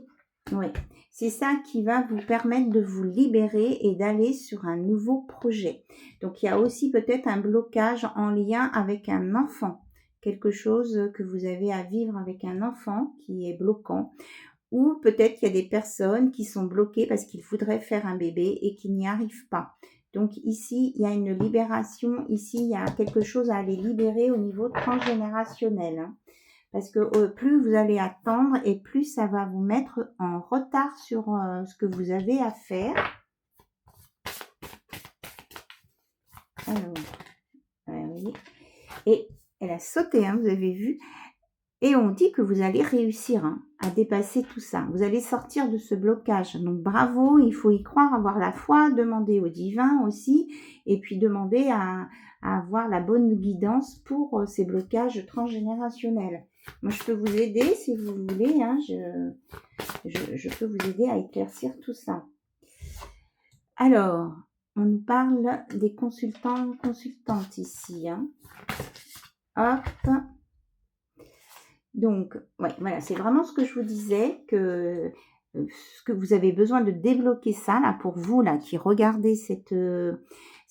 Oui, c'est ça qui va vous permettre de vous libérer et d'aller sur un nouveau projet. Donc, il y a aussi peut-être un blocage en lien avec un enfant. Quelque chose que vous avez à vivre avec un enfant qui est bloquant. Ou peut-être qu'il y a des personnes qui sont bloquées parce qu'ils voudraient faire un bébé et qui n'y arrivent pas. Donc ici, il y a une libération. Ici, il y a quelque chose à aller libérer au niveau transgénérationnel. Hein. Parce que plus vous allez attendre et plus ça va vous mettre en retard sur ce que vous avez à faire. Alors, oui. Et elle a sauté, hein, vous avez vu. Et on dit que vous allez réussir hein, à dépasser tout ça. Vous allez sortir de ce blocage. Donc bravo, il faut y croire, avoir la foi, demander au divin aussi. Et puis demander à avoir la bonne guidance pour ces blocages transgénérationnels. Moi, je peux vous aider si vous voulez. Hein, je peux vous aider à éclaircir tout ça. Alors, on nous parle des consultants, consultantes ici. Hein. Hop. Donc, ouais, voilà, c'est vraiment ce que je vous disais, que ce que vous avez besoin de débloquer ça, là, pour vous, là, qui regardez cette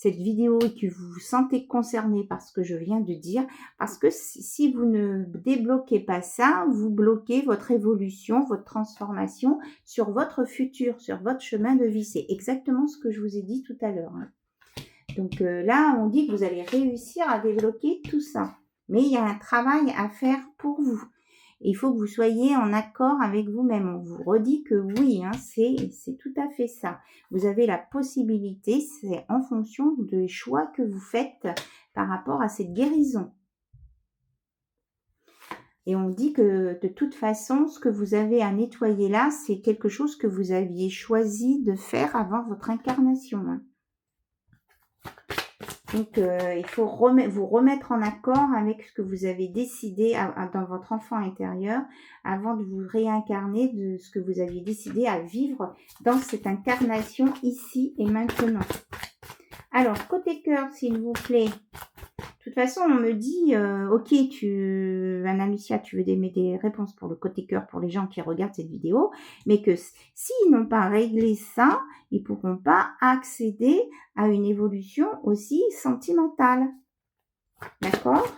vidéo et que vous vous sentez concerné par ce que je viens de dire, parce que si vous ne débloquez pas ça, vous bloquez votre évolution, votre transformation sur votre futur, sur votre chemin de vie. C'est exactement ce que je vous ai dit tout à l'heure. Hein. Donc là, on dit que vous allez réussir à débloquer tout ça. Mais il y a un travail à faire pour vous. Il faut que vous soyez en accord avec vous-même. On vous redit que oui, hein, c'est tout à fait ça. Vous avez la possibilité, c'est en fonction des choix que vous faites par rapport à cette guérison. Et on dit que de toute façon, ce que vous avez à nettoyer là, c'est quelque chose que vous aviez choisi de faire avant votre incarnation. Hein. Donc, il faut vous remettre en accord avec ce que vous avez décidé dans votre enfant intérieur avant de vous réincarner de ce que vous aviez décidé à vivre dans cette incarnation ici et maintenant. Alors, côté cœur, s'il vous plaît. De toute façon, on me dit, ok, Anna Lucia, tu veux des réponses pour le côté cœur pour les gens qui regardent cette vidéo, mais que s'ils n'ont pas réglé ça, ils ne pourront pas accéder à une évolution aussi sentimentale. D'accord?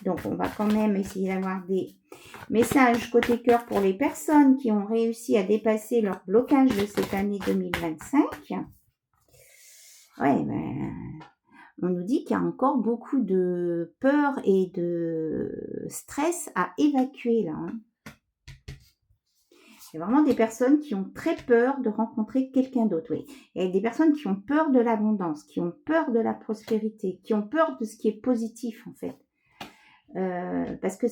Donc, on va quand même essayer d'avoir des messages côté cœur pour les personnes qui ont réussi à dépasser leur blocage de cette année 2025. Ouais, ben... on nous dit qu'il y a encore beaucoup de peur et de stress à évacuer là. Il y a vraiment des personnes qui ont très peur de rencontrer quelqu'un d'autre. Oui. Il y a des personnes qui ont peur de l'abondance, qui ont peur de la prospérité, qui ont peur de ce qui est positif en fait. Parce que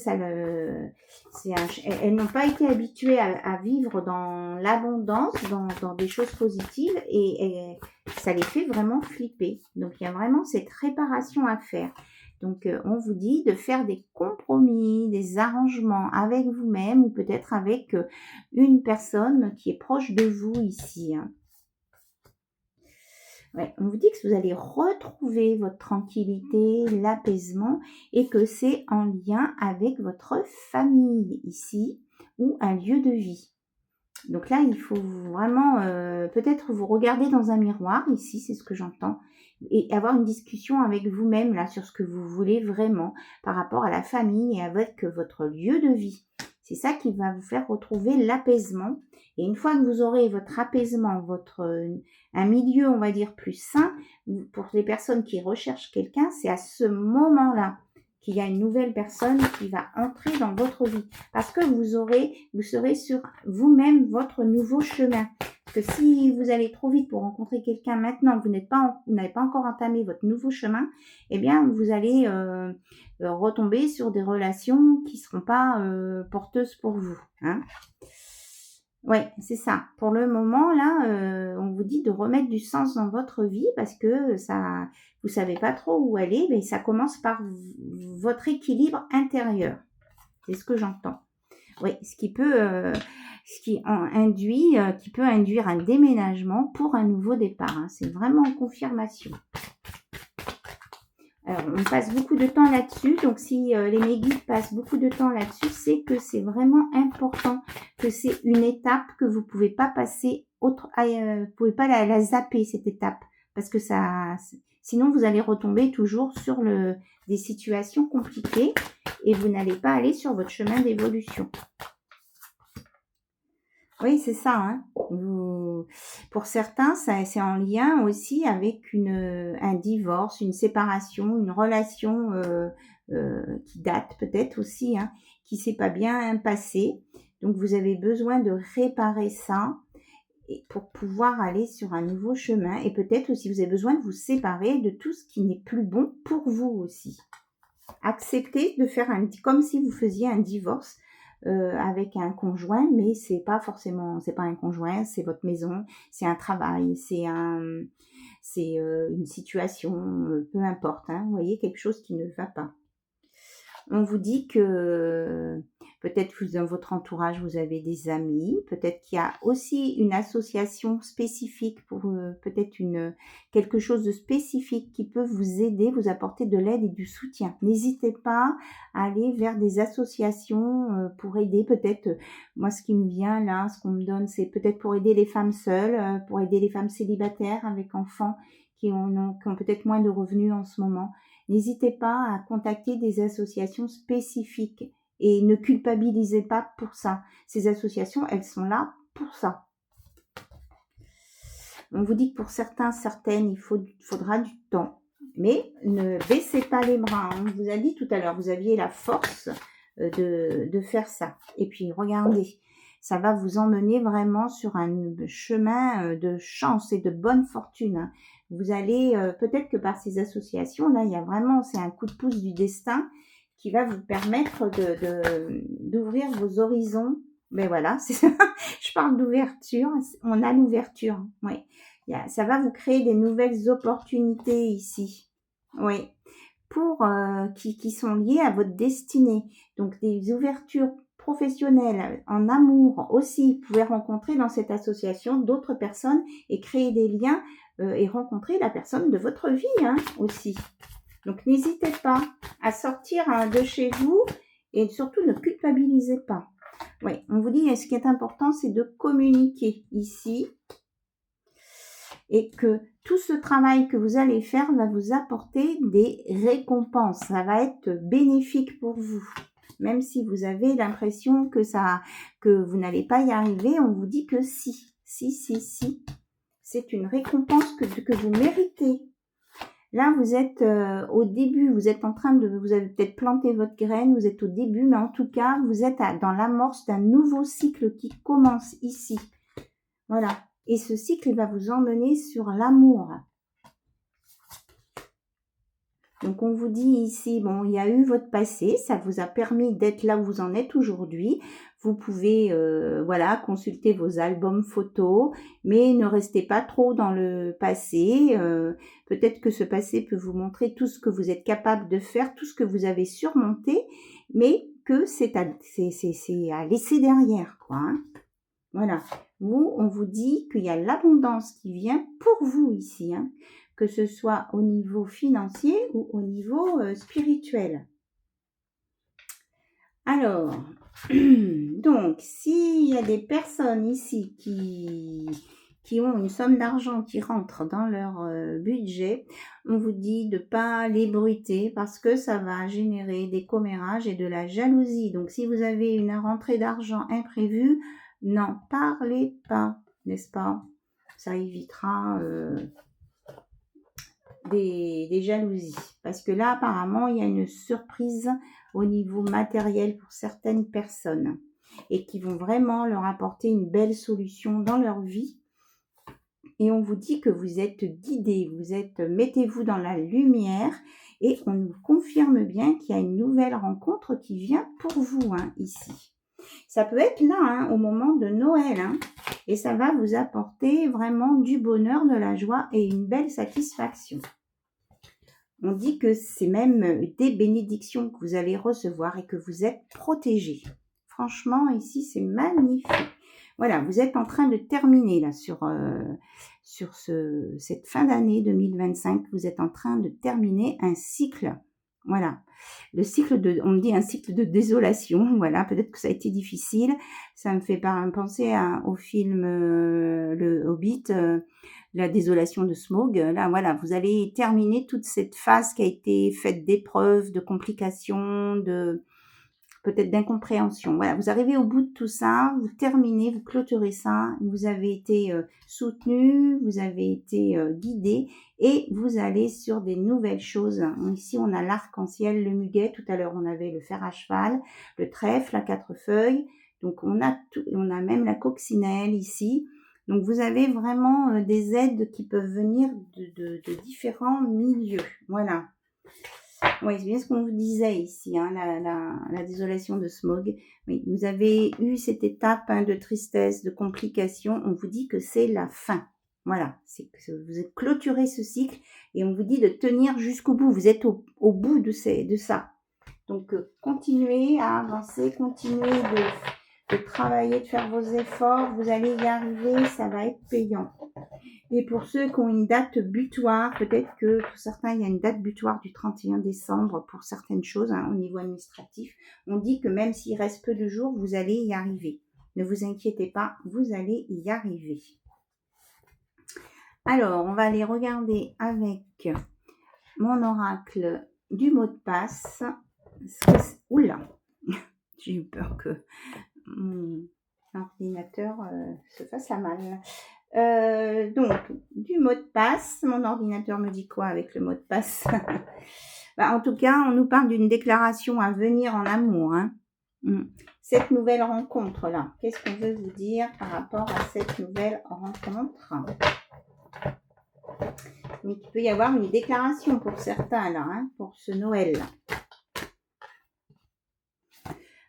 elles n'ont pas été habituées à vivre dans l'abondance, dans des choses positives et ça les fait vraiment flipper. Donc il y a vraiment cette réparation à faire. Donc on vous dit de faire des compromis, des arrangements avec vous-même ou peut-être avec une personne qui est proche de vous ici. Hein. Ouais, on vous dit que vous allez retrouver votre tranquillité, l'apaisement et que c'est en lien avec votre famille ici ou un lieu de vie. Donc là, il faut vraiment peut-être vous regarder dans un miroir ici, c'est ce que j'entends, et avoir une discussion avec vous-même là sur ce que vous voulez vraiment par rapport à la famille et avec votre lieu de vie. C'est ça qui va vous faire retrouver l'apaisement. Et une fois que vous aurez votre apaisement, un milieu, on va dire, plus sain, pour les personnes qui recherchent quelqu'un, c'est à ce moment-là qu'il y a une nouvelle personne qui va entrer dans votre vie. Parce que vous serez sur vous-même votre nouveau chemin. Parce que si vous allez trop vite pour rencontrer quelqu'un maintenant, vous n'avez pas encore entamé votre nouveau chemin, eh bien, vous allez retomber sur des relations qui ne seront pas porteuses pour vous. Hein. Ouais, c'est ça. Pour le moment, là, on vous dit de remettre du sens dans votre vie parce que ça, vous savez pas trop où aller, mais ça commence par votre équilibre intérieur. C'est ce que j'entends. Oui, qui peut induire un déménagement pour un nouveau départ. Hein. C'est vraiment en confirmation. Alors, on passe beaucoup de temps là-dessus. Donc, si les méguides passent beaucoup de temps là-dessus, c'est que c'est vraiment important, que c'est une étape que vous pouvez pas passer vous pouvez pas la zapper, cette étape. Parce que sinon, vous allez retomber toujours sur des situations compliquées et vous n'allez pas aller sur votre chemin d'évolution. Oui, c'est ça. Hein. Pour certains, c'est en lien aussi avec un divorce, une séparation, une relation qui date peut-être aussi, hein, qui s'est pas bien passée. Donc, vous avez besoin de réparer ça pour pouvoir aller sur un nouveau chemin. Et peut-être aussi, vous avez besoin de vous séparer de tout ce qui n'est plus bon pour vous aussi. Acceptez de faire comme si vous faisiez un divorce. Avec un conjoint, mais c'est pas un conjoint, c'est votre maison, c'est un travail, c'est une situation, peu importe, hein, vous voyez, quelque chose qui ne va pas. On vous dit que peut-être que dans votre entourage, vous avez des amis, peut-être qu'il y a aussi une association spécifique pour peut-être quelque chose de spécifique qui peut vous aider, vous apporter de l'aide et du soutien. N'hésitez pas à aller vers des associations pour aider peut-être, moi ce qui me vient là, ce qu'on me donne, c'est peut-être pour aider les femmes seules, pour aider les femmes célibataires avec enfants qui ont peut-être moins de revenus en ce moment. N'hésitez pas à contacter des associations spécifiques et ne culpabilisez pas pour ça. Ces associations, elles sont là pour ça. On vous dit que pour certaines, il faudra du temps. Mais ne baissez pas les bras. On vous a dit tout à l'heure, vous aviez la force de faire ça. Et puis, regardez, ça va vous emmener vraiment sur un chemin de chance et de bonne fortune. Vous allez, peut-être que par ces associations, là, il y a vraiment, c'est un coup de pouce du destin qui va vous permettre d'ouvrir vos horizons. Mais voilà, c'est ça. Je parle d'ouverture. On a l'ouverture. Oui. Ça va vous créer des nouvelles opportunités ici. Oui. Pour qui sont liées à votre destinée. Donc des ouvertures professionnelles, en amour aussi. Vous pouvez rencontrer dans cette association d'autres personnes et créer des liens et rencontrer la personne de votre vie hein, aussi. Donc n'hésitez pas à sortir de chez vous et surtout ne culpabilisez pas. Oui, on vous dit, ce qui est important, c'est de communiquer ici et que tout ce travail que vous allez faire va vous apporter des récompenses. Ça va être bénéfique pour vous. Même si vous avez l'impression que vous n'allez pas y arriver, on vous dit que si. C'est une récompense que vous méritez. Là, vous êtes au début, vous êtes en train vous avez peut-être planté votre graine, vous êtes au début, mais en tout cas, vous êtes dans l'amorce d'un nouveau cycle qui commence ici. Voilà. Et ce cycle va vous emmener sur l'amour. Donc, on vous dit ici, bon, il y a eu votre passé, ça vous a permis d'être là où vous en êtes aujourd'hui. Vous pouvez, voilà, consulter vos albums photos, mais ne restez pas trop dans le passé. Peut-être que ce passé peut vous montrer tout ce que vous êtes capable de faire, tout ce que vous avez surmonté, mais que c'est à laisser derrière, quoi. Hein. Voilà. Vous, on vous dit qu'il y a l'abondance qui vient pour vous ici, hein, que ce soit au niveau financier ou au niveau spirituel. Alors, donc, s'il y a des personnes ici qui ont une somme d'argent qui rentre dans leur budget, on vous dit de ne pas l'ébruiter parce que ça va générer des commérages et de la jalousie. Donc, si vous avez une rentrée d'argent imprévue, n'en parlez pas, n'est-ce pas? Ça évitera des jalousies. Parce que là, apparemment, il y a une surprise au niveau matériel pour certaines personnes et qui vont vraiment leur apporter une belle solution dans leur vie. Et on vous dit que vous êtes guidés, mettez-vous dans la lumière et on nous confirme bien qu'il y a une nouvelle rencontre qui vient pour vous hein, ici. Ça peut être là, hein, au moment de Noël, hein, et ça va vous apporter vraiment du bonheur, de la joie et une belle satisfaction. On dit que c'est même des bénédictions que vous allez recevoir et que vous êtes protégés. Franchement, ici, c'est magnifique. Voilà, vous êtes en train de terminer là sur cette fin d'année 2025. Vous êtes en train de terminer un cycle. Voilà, le cycle on me dit un cycle de désolation. Voilà, peut-être que ça a été difficile. Ça me fait penser au film Le Hobbit, la désolation de Smaug. Là, voilà, vous allez terminer toute cette phase qui a été faite d'épreuves, de complications, peut-être d'incompréhension. Voilà, vous arrivez au bout de tout ça, vous terminez, vous clôturez ça, vous avez été soutenu, vous avez été guidé et vous allez sur des nouvelles choses. Ici, on a l'arc-en-ciel, le muguet. Tout à l'heure, on avait le fer à cheval, le trèfle, la 4 feuilles. Donc, on a même la coccinelle ici. Donc, vous avez vraiment des aides qui peuvent venir de différents milieux. Voilà. Oui, c'est bien ce qu'on vous disait ici, hein, la désolation de Smaug. Oui, vous avez eu cette étape hein, de tristesse, de complication. On vous dit que c'est la fin. Voilà, c'est que vous avez clôturé ce cycle et on vous dit de tenir jusqu'au bout. Vous êtes au bout de ça. Donc, continuez à avancer, continuez de travailler, de faire vos efforts. Vous allez y arriver, ça va être payant. Et pour ceux qui ont une date butoir, peut-être que pour certains, il y a une date butoir du 31 décembre pour certaines choses hein, au niveau administratif. On dit que même s'il reste peu de jours, vous allez y arriver. Ne vous inquiétez pas, vous allez y arriver. Alors, on va aller regarder avec mon oracle du mot de passe. Oula, j'ai eu peur que mon ordinateur se fasse la malle. Donc, du mot de passe, mon ordinateur me dit quoi avec le mot de passe? En tout cas, on nous parle d'une déclaration à venir en amour. Hein. Cette nouvelle rencontre-là, qu'est-ce qu'on veut vous dire par rapport à cette nouvelle rencontre? Donc, il peut y avoir une déclaration pour certains, là, hein, pour ce Noël.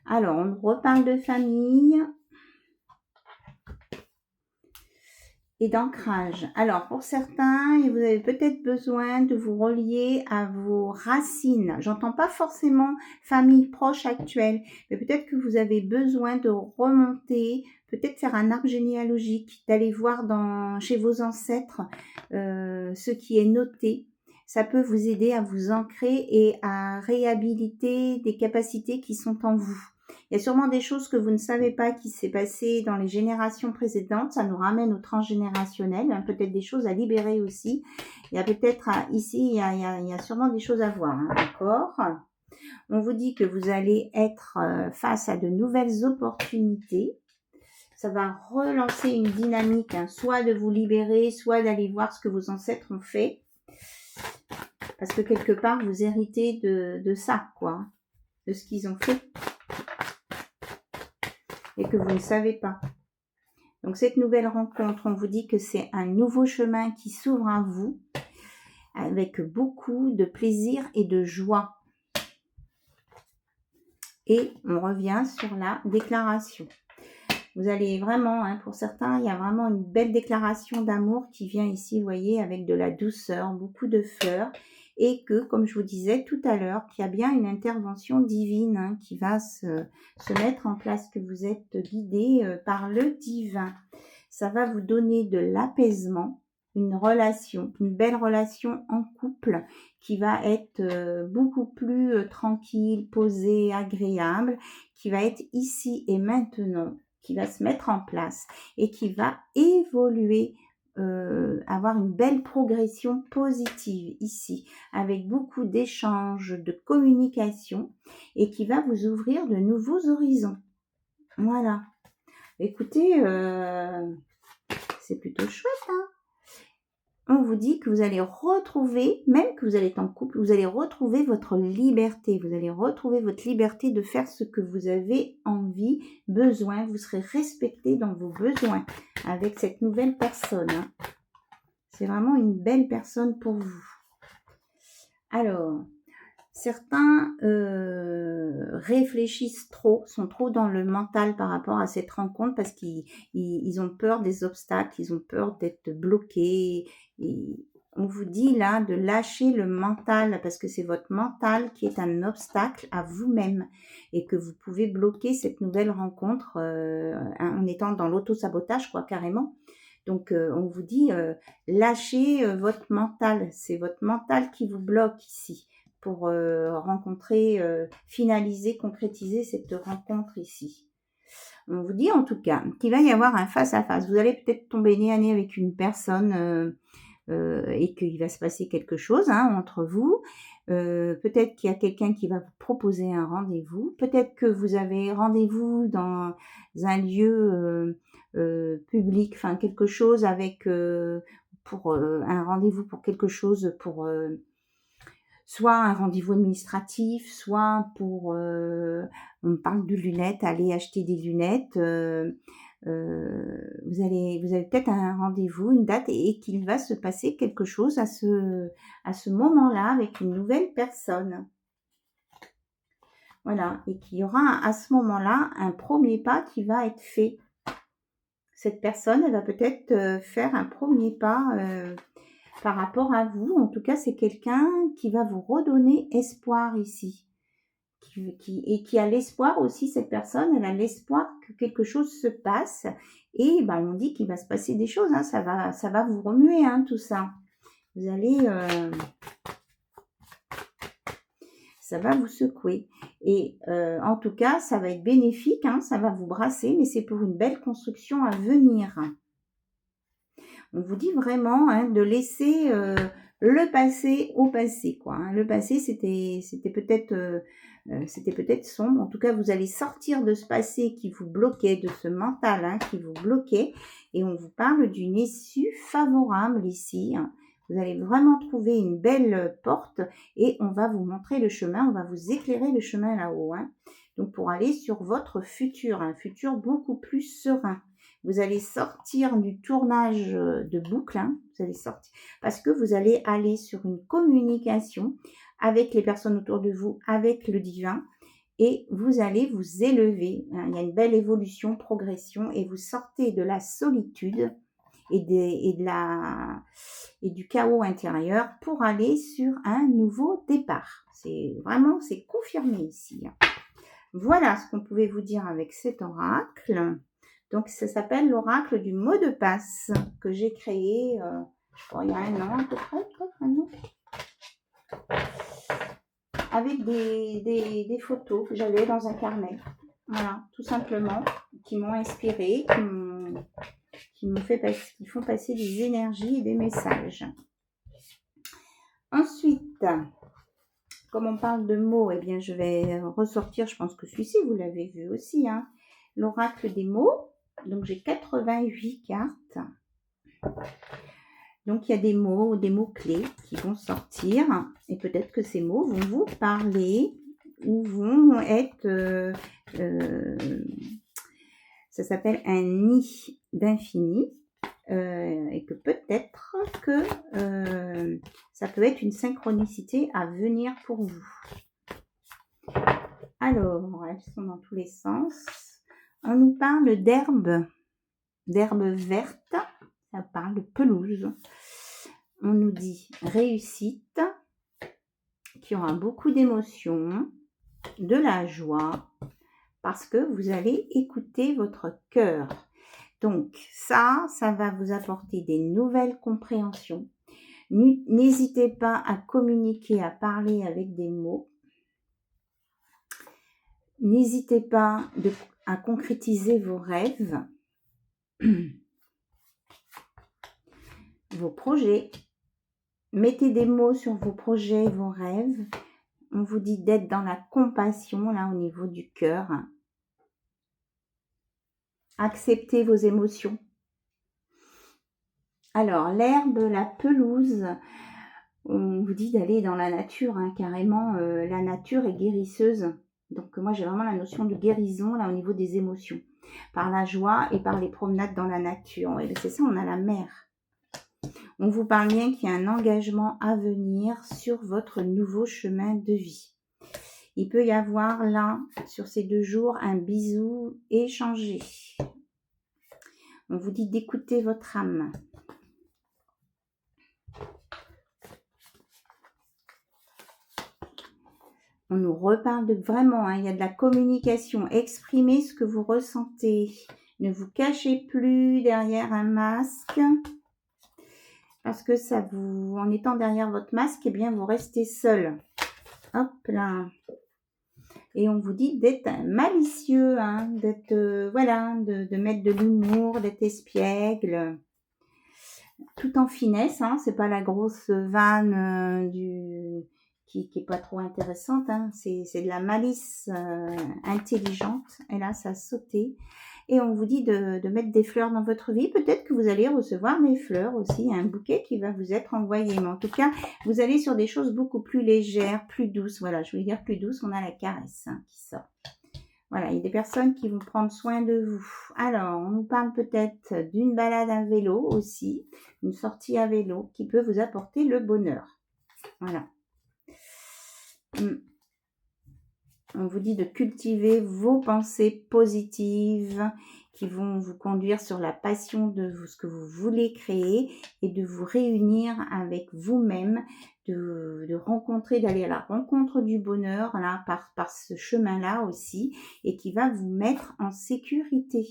Alors, on reparle de famille. et d'ancrage. Alors, pour certains, vous avez peut-être besoin de vous relier à vos racines. J'entends pas forcément famille proche actuelle, mais peut-être que vous avez besoin de remonter, peut-être faire un arbre généalogique, d'aller voir chez vos ancêtres ce qui est noté. Ça peut vous aider à vous ancrer et à réhabiliter des capacités qui sont en vous. Il y a sûrement des choses que vous ne savez pas qui s'est passé dans les générations précédentes. Ça nous ramène au transgénérationnel. Hein, peut-être des choses à libérer aussi. Il y a peut-être ici, il y a sûrement des choses à voir. Hein, d'accord. On vous dit que vous allez être face à de nouvelles opportunités. Ça va relancer une dynamique, hein, soit de vous libérer, soit d'aller voir ce que vos ancêtres ont fait. Parce que quelque part, vous héritez de ça, quoi. De ce qu'ils ont fait. Et que vous ne savez pas. Donc cette nouvelle rencontre, on vous dit que c'est un nouveau chemin qui s'ouvre à vous avec beaucoup de plaisir et de joie. Et on revient sur la déclaration. Vous allez vraiment, hein, pour certains, il y a vraiment une belle déclaration d'amour qui vient ici, vous voyez, avec de la douceur, beaucoup de fleurs. Et que, comme je vous disais tout à l'heure, qu'il y a bien une intervention divine hein, qui va se mettre en place, que vous êtes guidé par le divin. Ça va vous donner de l'apaisement, une belle relation en couple qui va être beaucoup plus tranquille, posée, agréable, qui va être ici et maintenant, qui va se mettre en place et qui va évoluer, avoir une belle progression positive ici, avec beaucoup d'échanges, de communication et qui va vous ouvrir de nouveaux horizons. Voilà. Écoutez, c'est plutôt chouette, hein. On vous dit que vous allez retrouver, même que vous allez être en couple, vous allez retrouver votre liberté. Vous allez retrouver votre liberté de faire ce que vous avez envie, besoin. Vous serez respecté dans vos besoins avec cette nouvelle personne. Hein. C'est vraiment une belle personne pour vous. Alors, certains réfléchissent trop, sont trop dans le mental par rapport à cette rencontre parce qu'ils ont peur des obstacles, ils ont peur d'être bloqués. Et on vous dit là de lâcher le mental parce que c'est votre mental qui est un obstacle à vous-même et que vous pouvez bloquer cette nouvelle rencontre en étant dans l'auto-sabotage, quoi, carrément. Donc, on vous dit lâchez votre mental. C'est votre mental qui vous bloque ici pour rencontrer, finaliser, concrétiser cette rencontre ici. On vous dit en tout cas qu'il va y avoir un face-à-face. Vous allez peut-être tomber nez à nez avec une personne et qu'il va se passer quelque chose hein, entre vous. Peut-être qu'il y a quelqu'un qui va vous proposer un rendez-vous. Peut-être que vous avez rendez-vous dans un lieu public, enfin quelque chose avec pour un rendez-vous pour quelque chose pour soit un rendez-vous administratif, soit pour on parle de lunettes, aller acheter des lunettes. Vous avez peut-être un rendez-vous, une date et qu'il va se passer quelque chose à ce moment-là avec une nouvelle personne. Voilà, et qu'il y aura à ce moment-là un premier pas qui va être fait. Cette personne, elle va peut-être faire un premier pas par rapport à vous. En tout cas, c'est quelqu'un qui va vous redonner espoir ici. Et qui a l'espoir aussi, cette personne, elle a l'espoir que quelque chose se passe. Et ben, on dit qu'il va se passer des choses. Hein, ça va vous remuer, hein, tout ça. Vous allez... ça va vous secouer. Et en tout cas, ça va être bénéfique, hein, ça va vous brasser, mais c'est pour une belle construction à venir. On vous dit vraiment hein, de laisser le passé au passé, quoi. Hein. Le passé, c'était peut-être sombre. En tout cas, vous allez sortir de ce passé qui vous bloquait, de ce mental hein, qui vous bloquait. Et on vous parle d'une issue favorable ici. Hein. Vous allez vraiment trouver une belle porte et on va vous montrer le chemin, on va vous éclairer le chemin là-haut. Hein. Donc, pour aller sur votre futur, un futur beaucoup plus serein. Vous allez sortir du tournage de boucle, hein, vous allez sortir, parce que vous allez aller sur une communication avec les personnes autour de vous, avec le divin, et vous allez vous élever. Hein, il y a une belle évolution, progression, et vous sortez de la solitude, et du chaos intérieur pour aller sur un nouveau départ. C'est confirmé ici. Voilà ce qu'on pouvait vous dire avec cet oracle. Donc, ça s'appelle l'oracle du mot de passe que j'ai créé il y a 1 an à peu près, peut-être 1 an. Avec des photos que j'avais dans un carnet. Voilà, tout simplement, qui m'ont inspiré, qui font passer des énergies et des messages. Ensuite, comme on parle de mots, eh bien, je vais ressortir, je pense que celui-ci, vous l'avez vu aussi, hein, l'oracle des mots. Donc, j'ai 88 cartes. Donc, il y a des mots-clés qui vont sortir. Et peut-être que ces mots vont vous parler ou vont être... ça s'appelle un nid d'infini. Et que peut-être que ça peut être une synchronicité à venir pour vous. Alors, elles sont dans tous les sens. On nous parle d'herbes vertes, ça parle de pelouse. On nous dit réussite, qui aura beaucoup d'émotions, de la joie, parce que vous allez écouter votre cœur. Donc ça va vous apporter des nouvelles compréhensions. N'hésitez pas à communiquer, à parler avec des mots. N'hésitez pas à concrétiser vos rêves, vos projets. Mettez des mots sur vos projets, vos rêves. On vous dit d'être dans la compassion, là, au niveau du cœur. Acceptez vos émotions. Alors, l'herbe, la pelouse, on vous dit d'aller dans la nature, hein, carrément. La nature est guérisseuse. Donc, moi, j'ai vraiment la notion de guérison, là, au niveau des émotions. Par la joie et par les promenades dans la nature. Et c'est ça, on a la mer. On vous parle bien qu'il y a un engagement à venir sur votre nouveau chemin de vie. Il peut y avoir là, sur ces 2 jours, un bisou échangé. On vous dit d'écouter votre âme. On nous reparle de vraiment, hein, il y a de la communication. Exprimez ce que vous ressentez. Ne vous cachez plus derrière un masque. Parce que en étant derrière votre masque, eh bien, vous restez seul. Hop là. Et on vous dit d'être malicieux, hein, d'être, de mettre de l'humour, d'être espiègle. Tout en finesse, hein, c'est pas la grosse vanne qui est pas trop intéressante, hein, c'est de la malice intelligente. Et là, ça a sauté. Et on vous dit de mettre des fleurs dans votre vie. Peut-être que vous allez recevoir des fleurs aussi, un bouquet qui va vous être envoyé. Mais en tout cas, vous allez sur des choses beaucoup plus légères, plus douces. Voilà, je voulais dire plus douces, on a la caresse, hein, qui sort. Voilà, il y a des personnes qui vont prendre soin de vous. Alors, on nous parle peut-être d'une balade à vélo aussi, une sortie à vélo qui peut vous apporter le bonheur. Voilà. On vous dit de cultiver vos pensées positives qui vont vous conduire sur la passion de ce que vous voulez créer et de vous réunir avec vous-même, de rencontrer, d'aller à la rencontre du bonheur là, par ce chemin-là aussi et qui va vous mettre en sécurité.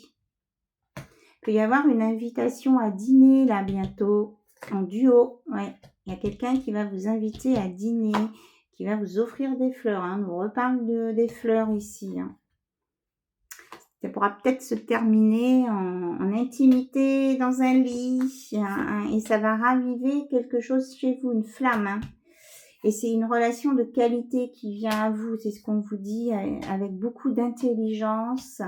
Il peut y avoir une invitation à dîner là bientôt en duo. Ouais, il y a quelqu'un qui va vous inviter à dîner, qui va vous offrir des fleurs. Hein. On nous reparle des fleurs ici. Hein. Ça pourra peut-être se terminer en intimité dans un lit. Hein, et ça va raviver quelque chose chez vous, une flamme. Hein. Et c'est une relation de qualité qui vient à vous. C'est ce qu'on vous dit avec beaucoup d'intelligence.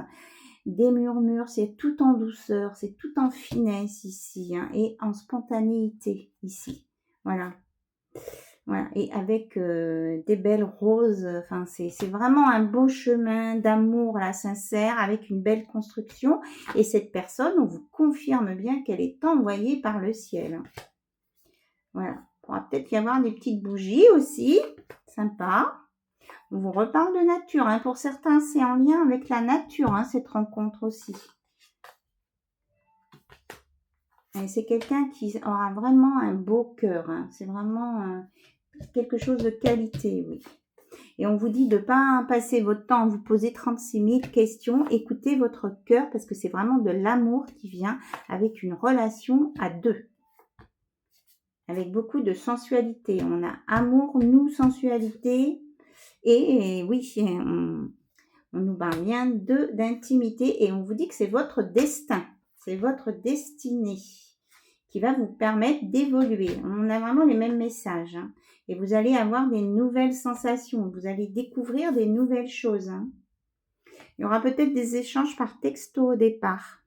Des murmures, c'est tout en douceur, c'est tout en finesse ici. Hein, et en spontanéité ici. Voilà. Voilà, et avec des belles roses, enfin c'est vraiment un beau chemin d'amour là, sincère, avec une belle construction. Et cette personne, on vous confirme bien qu'elle est envoyée par le ciel. Voilà, il pourra peut-être y avoir des petites bougies aussi, sympa. On vous reparle de nature, hein. Pour certains c'est en lien avec la nature, hein, cette rencontre aussi. Et c'est quelqu'un qui aura vraiment un beau cœur. Hein. C'est vraiment quelque chose de qualité, oui. Et on vous dit de ne pas passer votre temps à vous poser 36 000 questions. Écoutez votre cœur parce que c'est vraiment de l'amour qui vient avec une relation à deux. Avec beaucoup de sensualité. On a amour, nous, sensualité. Et oui, on nous parle bien d'intimité. Et on vous dit que c'est votre destin. C'est votre destinée qui va vous permettre d'évoluer. On a vraiment les mêmes messages. Hein. Et vous allez avoir des nouvelles sensations. Vous allez découvrir des nouvelles choses. Hein. Il y aura peut-être des échanges par texto au départ.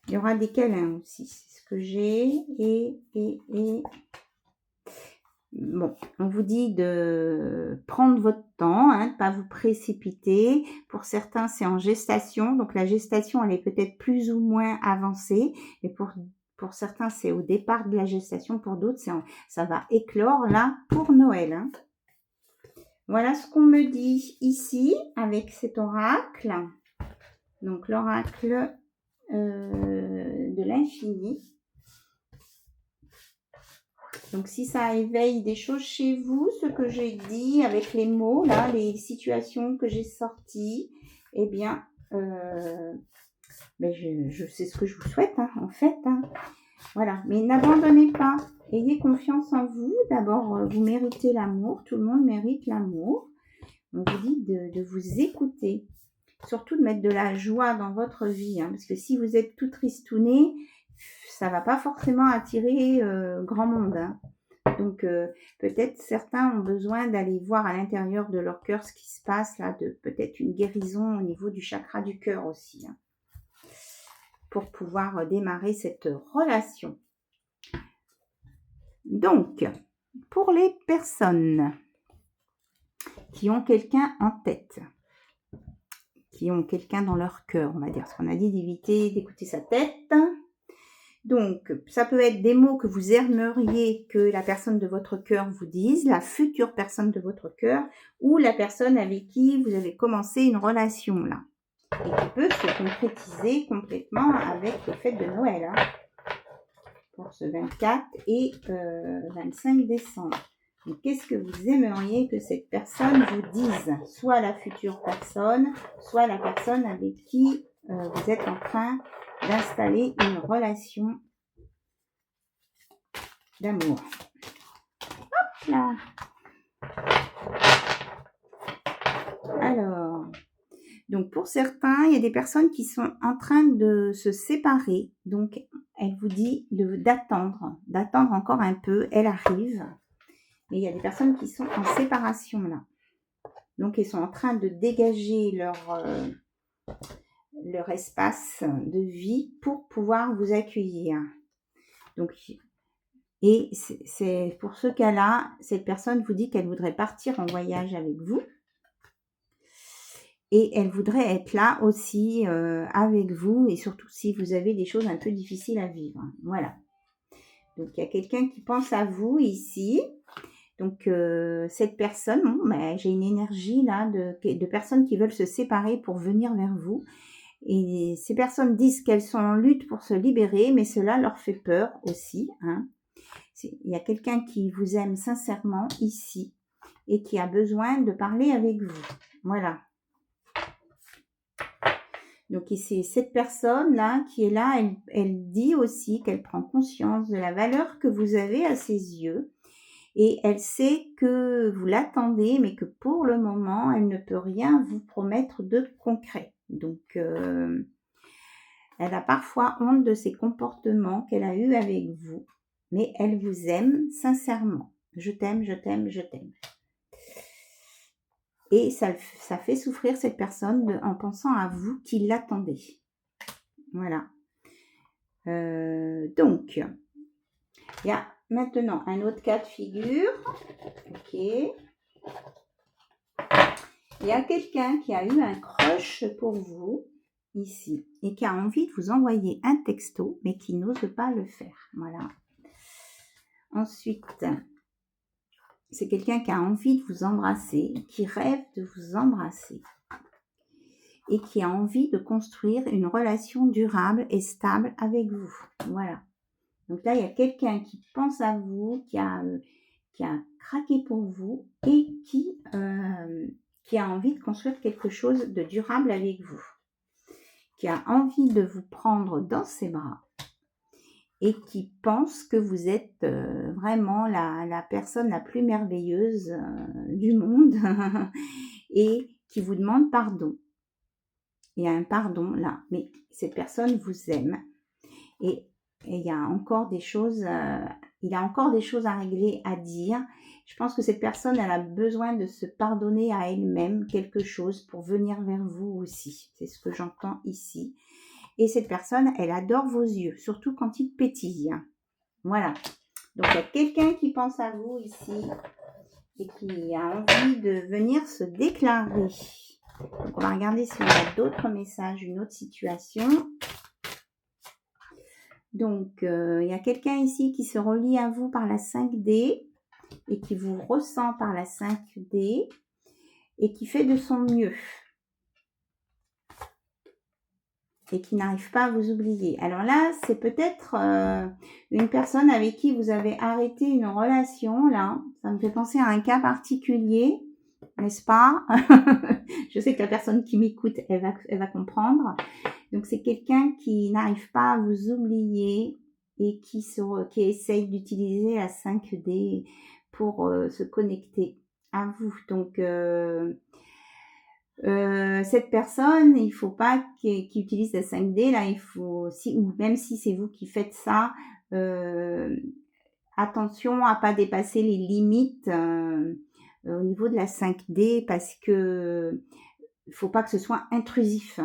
Il y aura des câlins aussi. C'est ce que j'ai. Et bon, on vous dit de prendre votre temps, hein, de ne pas vous précipiter. Pour certains, c'est en gestation. Donc, la gestation, elle est peut-être plus ou moins avancée. Et pour certains, c'est au départ de la gestation. Pour d'autres, ça va éclore là pour Noël. Hein. Voilà ce qu'on me dit ici avec cet oracle. Donc, l'oracle de l'infini. Donc, si ça éveille des choses chez vous, ce que j'ai dit avec les mots, là, les situations que j'ai sorties, eh bien, je sais ce que je vous souhaite, hein, en fait. Hein. Voilà, mais n'abandonnez pas. Ayez confiance en vous. D'abord, vous méritez l'amour. Tout le monde mérite l'amour. On vous dit de vous écouter. Surtout de mettre de la joie dans votre vie. Hein, parce que si vous êtes tout tristouné, ça ne va pas forcément attirer grand monde. Hein. Donc, peut-être certains ont besoin d'aller voir à l'intérieur de leur cœur ce qui se passe là, de peut-être une guérison au niveau du chakra du cœur aussi, hein, pour pouvoir démarrer cette relation. Donc, pour les personnes qui ont quelqu'un en tête, qui ont quelqu'un dans leur cœur, on va dire, parce qu'on a dit d'éviter d'écouter sa tête. Donc, ça peut être des mots que vous aimeriez que la personne de votre cœur vous dise, la future personne de votre cœur, ou la personne avec qui vous avez commencé une relation, là. Et qui peut se concrétiser complètement avec le fait de Noël, hein, pour ce 24 et 25 décembre. Donc, qu'est-ce que vous aimeriez que cette personne vous dise? Soit la future personne, soit la personne avec qui vous êtes en train d'installer une relation d'amour. Hop là. Alors, donc pour certains, il y a des personnes qui sont en train de se séparer. Donc, elle vous dit d'attendre encore un peu. Elle arrive. Mais il y a des personnes qui sont en séparation là. Donc, ils sont en train de dégager leur espace de vie pour pouvoir vous accueillir. Donc, et c'est pour ce cas-là, cette personne vous dit qu'elle voudrait partir en voyage avec vous. Et elle voudrait être là aussi avec vous. Et surtout si vous avez des choses un peu difficiles à vivre. Voilà. Donc, il y a quelqu'un qui pense à vous ici. Donc, cette personne, j'ai une énergie là de personnes qui veulent se séparer pour venir vers vous. Et ces personnes disent qu'elles sont en lutte pour se libérer, mais cela leur fait peur aussi. Hein. Il y a quelqu'un qui vous aime sincèrement ici et qui a besoin de parler avec vous. Voilà. Donc, c'est cette personne-là qui est là, elle dit aussi qu'elle prend conscience de la valeur que vous avez à ses yeux. Et elle sait que vous l'attendez, mais que pour le moment, elle ne peut rien vous promettre de concret. Donc, elle a parfois honte de ses comportements qu'elle a eus avec vous, mais elle vous aime sincèrement. Je t'aime, je t'aime, je t'aime. Et ça fait souffrir cette personne en pensant à vous qui l'attendez. Voilà. Donc, il y a maintenant un autre cas de figure. Ok. Il y a quelqu'un qui a eu un crush pour vous ici et qui a envie de vous envoyer un texto mais qui n'ose pas le faire. Voilà. Ensuite, c'est quelqu'un qui a envie de vous embrasser, qui rêve de vous embrasser. et qui a envie de construire une relation durable et stable avec vous. Voilà. Donc là, il y a quelqu'un qui pense à vous, qui a craqué pour vous et qui a envie de construire quelque chose de durable avec vous, qui a envie de vous prendre dans ses bras et qui pense que vous êtes vraiment la personne la plus merveilleuse du monde et qui vous demande pardon. Il y a un pardon là, mais cette personne vous aime et il y a encore des choses, il a encore des choses à régler, à dire. Je pense que cette personne, elle a besoin de se pardonner à elle-même quelque chose pour venir vers vous aussi. C'est ce que j'entends ici. Et cette personne, elle adore vos yeux, surtout quand ils pétillent. Voilà. Donc, il y a quelqu'un qui pense à vous ici et qui a envie de venir se déclarer. Donc, on va regarder si on a d'autres messages, une autre situation. Donc, il y a quelqu'un ici qui se relie à vous par la 5D et qui vous ressent par la 5D et qui fait de son mieux et qui n'arrive pas à vous oublier. Alors là, c'est peut-être une personne avec qui vous avez arrêté une relation, là. Ça me fait penser à un cas particulier, n'est-ce pas? Je sais que la personne qui m'écoute, elle va comprendre. Donc, c'est quelqu'un qui n'arrive pas à vous oublier et qui essaye d'utiliser la 5D pour se connecter à vous. Donc, cette personne, il faut pas qu'il utilise la 5D, là, il faut, ou même si c'est vous qui faites ça, attention à pas dépasser les limites au niveau de la 5D parce que il faut pas que ce soit intrusif.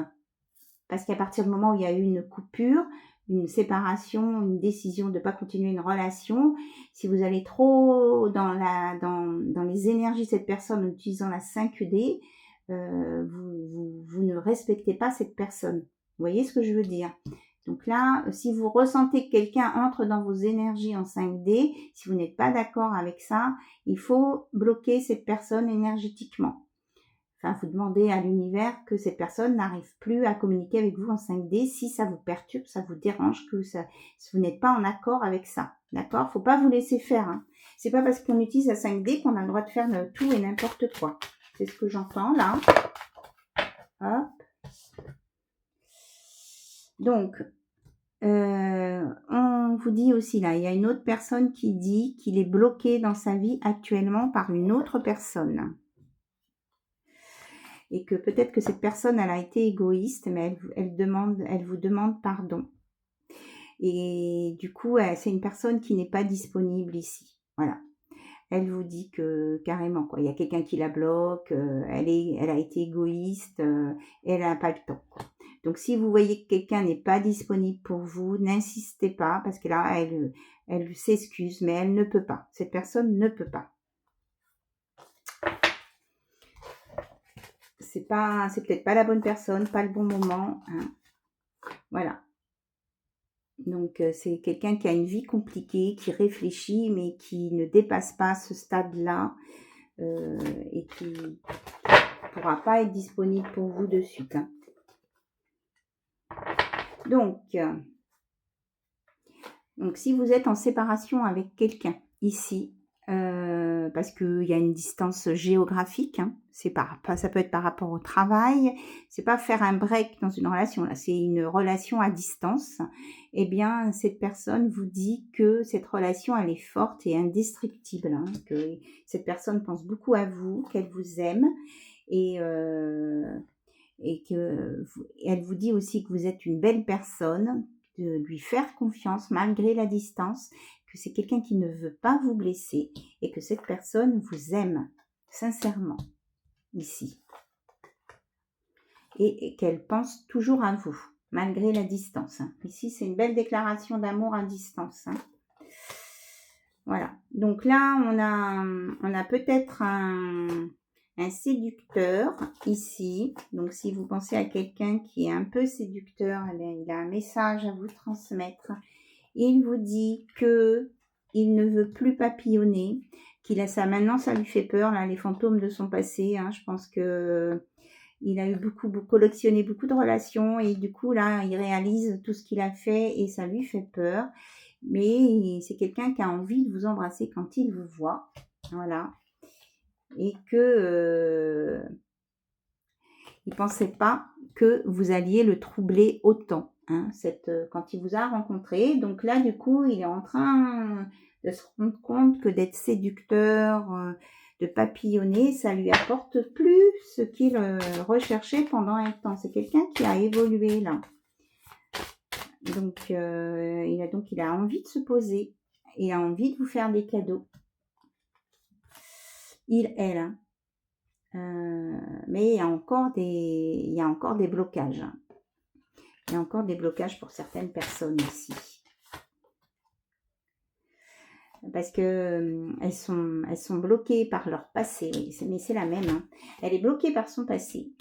Parce qu'à partir du moment où il y a eu une coupure, une séparation, une décision de ne pas continuer une relation, si vous allez trop dans les énergies de cette personne en utilisant la 5D, vous ne respectez pas cette personne. Vous voyez ce que je veux dire? Donc là, si vous ressentez que quelqu'un entre dans vos énergies en 5D, si vous n'êtes pas d'accord avec ça, il faut bloquer cette personne énergétiquement. Enfin, vous demandez à l'univers que cette personne n'arrive plus à communiquer avec vous en 5D si ça vous perturbe, ça vous dérange, si vous n'êtes pas en accord avec ça. D'accord? Faut pas vous laisser faire. Hein. C'est pas parce qu'on utilise la 5D qu'on a le droit de faire tout et n'importe quoi. C'est ce que j'entends là. Hop. Donc, on vous dit aussi là, il y a une autre personne qui dit qu'il est bloqué dans sa vie actuellement par une autre personne. Et que peut-être que cette personne, elle a été égoïste, mais elle vous demande pardon. Et du coup, c'est une personne qui n'est pas disponible ici. Voilà. Elle vous dit que carrément, quoi. Il y a quelqu'un qui la bloque, elle a été égoïste, elle n'a pas le temps. Donc, si vous voyez que quelqu'un n'est pas disponible pour vous, n'insistez pas, parce que là, elle s'excuse, mais elle ne peut pas. Cette personne ne peut pas. C'est peut-être pas la bonne personne, pas le bon moment. Hein. Voilà. Donc, c'est quelqu'un qui a une vie compliquée, qui réfléchit, mais qui ne dépasse pas ce stade-là et qui ne pourra pas être disponible pour vous de suite. Hein. Donc, si vous êtes en séparation avec quelqu'un ici, parce qu'il y a une distance géographique, hein, ça peut être par rapport au travail, c'est pas faire un break dans une relation, là, c'est une relation à distance. Eh bien, cette personne vous dit que cette relation, elle est forte et indestructible, hein, que cette personne pense beaucoup à vous, qu'elle vous aime et elle vous dit aussi que vous êtes une belle personne, de lui faire confiance malgré la distance, que c'est quelqu'un qui ne veut pas vous blesser et que cette personne vous aime sincèrement ici et qu'elle pense toujours à vous malgré la distance. Hein. Ici, c'est une belle déclaration d'amour à distance. Hein. Voilà. Donc là, on a peut-être un séducteur ici. Donc, si vous pensez à quelqu'un qui est un peu séducteur, il a un message à vous transmettre. Il vous dit que il ne veut plus papillonner, qu'il a ça maintenant, ça lui fait peur, là, les fantômes de son passé. Hein, je pense que il a eu collectionné beaucoup de relations et du coup, là, il réalise tout ce qu'il a fait et ça lui fait peur. Mais c'est quelqu'un qui a envie de vous embrasser quand il vous voit. Voilà. Et que il pensait pas que vous alliez le troubler autant. Hein, quand il vous a rencontré. Donc là, du coup, il est en train de se rendre compte que d'être séducteur, de papillonner, ça lui apporte plus ce qu'il recherchait pendant un temps. C'est quelqu'un qui a évolué là. Donc, il a envie de se poser. Il a envie de vous faire des cadeaux. Elle. Hein. Mais il y a encore des blocages. Hein. Il y a encore des blocages pour certaines personnes ici. Parce que elles sont bloquées par leur passé. Mais c'est la même. Hein. Elle est bloquée par son passé.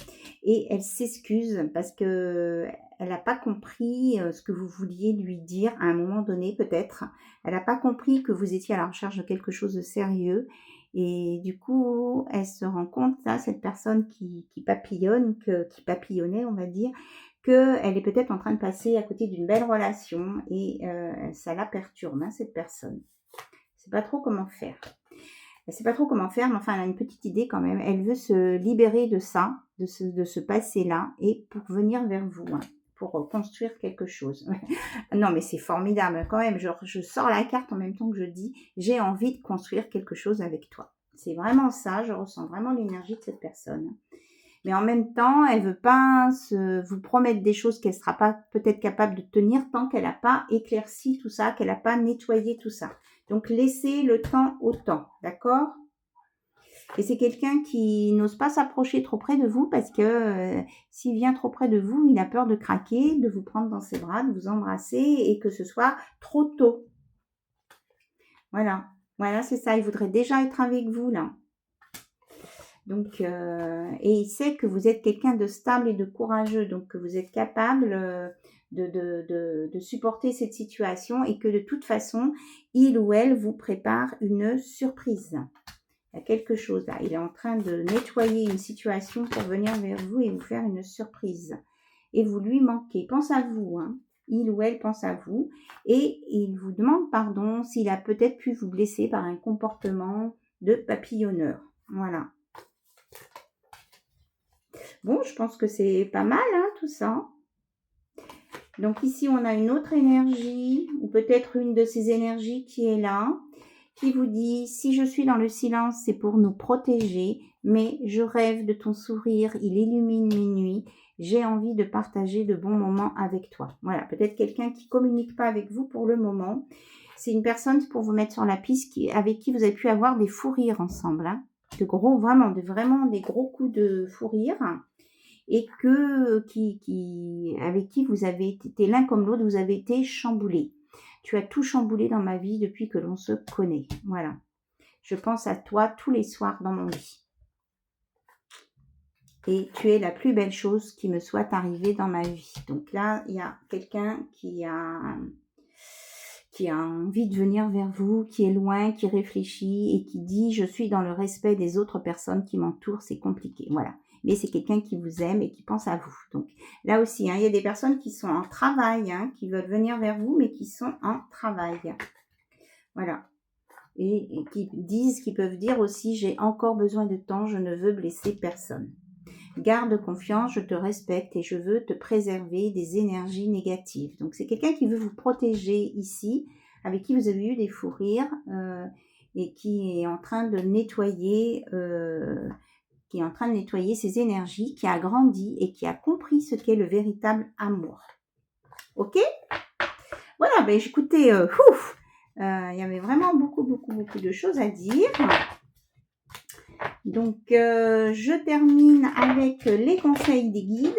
Et elle s'excuse parce que elle n'a pas compris ce que vous vouliez lui dire à un moment donné, peut-être. Elle n'a pas compris que vous étiez à la recherche de quelque chose de sérieux. Et du coup, elle se rend compte, là, cette personne qui papillonnait, on va dire, qu'elle est peut-être en train de passer à côté d'une belle relation et ça la perturbe, hein, cette personne. Elle sait pas trop comment faire. Elle sait pas trop comment faire, mais enfin, elle a une petite idée quand même. Elle veut se libérer de ça, de ce passé-là, et pour venir vers vous, hein, pour construire quelque chose. Non, mais c'est formidable quand même. Je sors la carte en même temps que je dis, j'ai envie de construire quelque chose avec toi. C'est vraiment ça, je ressens vraiment l'énergie de cette personne. Mais en même temps, elle veut pas vous promettre des choses qu'elle sera pas peut-être capable de tenir tant qu'elle n'a pas éclairci tout ça, qu'elle n'a pas nettoyé tout ça. Donc, laissez le temps au temps, d'accord? Et c'est quelqu'un qui n'ose pas s'approcher trop près de vous parce que s'il vient trop près de vous, il a peur de craquer, de vous prendre dans ses bras, de vous embrasser et que ce soit trop tôt. Voilà, voilà, c'est ça. Il voudrait déjà être avec vous là. Donc, et il sait que vous êtes quelqu'un de stable et de courageux, donc que vous êtes capable de supporter cette situation et que de toute façon, il ou elle vous prépare une surprise. Il y a quelque chose là. Il est en train de nettoyer une situation pour venir vers vous et vous faire une surprise. Et vous lui manquez. Il pense à vous, hein. Il ou elle pense à vous. Et il vous demande pardon s'il a peut-être pu vous blesser par un comportement de papillonneur. Voilà. Bon, je pense que c'est pas mal, hein, tout ça. Donc ici, on a une autre énergie, ou peut-être une de ces énergies qui est là, qui vous dit, si je suis dans le silence, c'est pour nous protéger, mais je rêve de ton sourire, il illumine mes nuits, j'ai envie de partager de bons moments avec toi. Voilà, peut-être quelqu'un qui communique pas avec vous pour le moment. C'est une personne pour vous mettre sur la piste avec qui vous avez pu avoir des fous rires ensemble, hein. Vraiment des gros coups de fou rire. Et avec qui vous avez été l'un comme l'autre, vous avez été chamboulés. Tu as tout chamboulé dans ma vie depuis que l'on se connaît. Voilà. Je pense à toi tous les soirs dans mon lit. Et tu es la plus belle chose qui me soit arrivée dans ma vie. Donc là, il y a quelqu'un qui a envie de venir vers vous, qui est loin, qui réfléchit et qui dit « Je suis dans le respect des autres personnes qui m'entourent, c'est compliqué. » Voilà. Mais c'est quelqu'un qui vous aime et qui pense à vous. Donc là aussi, hein, il y a des personnes qui sont en travail, hein, qui veulent venir vers vous, mais qui sont en travail. Voilà. Et qui peuvent dire aussi « J'ai encore besoin de temps, je ne veux blesser personne. » Garde confiance, je te respecte et je veux te préserver des énergies négatives. Donc, c'est quelqu'un qui veut vous protéger ici, avec qui vous avez eu des fous rires et qui est en train de nettoyer ses énergies, qui a grandi et qui a compris ce qu'est le véritable amour. Ok? Voilà, ben écoutez, il y avait vraiment beaucoup de choses à dire. Donc, je termine avec les conseils des guides.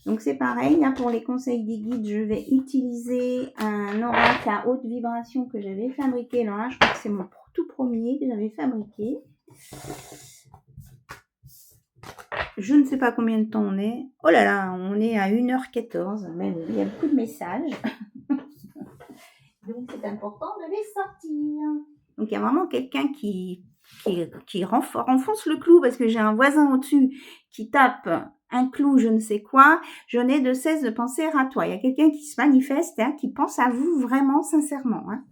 Donc, c'est pareil. Là, pour les conseils des guides, je vais utiliser un oracle à haute vibration que j'avais fabriqué. Alors là, je crois que c'est mon tout premier que j'avais fabriqué. Je ne sais pas combien de temps on est. Oh là là, on est à 1h14. Même, il y a beaucoup de messages. Donc, c'est important de les sortir. Donc, il y a vraiment quelqu'un qui qui renfonce le clou parce que j'ai un voisin au-dessus qui tape un clou, je ne sais quoi, je n'ai de cesse de penser à toi. Il y a quelqu'un qui se manifeste, hein, qui pense à vous vraiment sincèrement. Hein.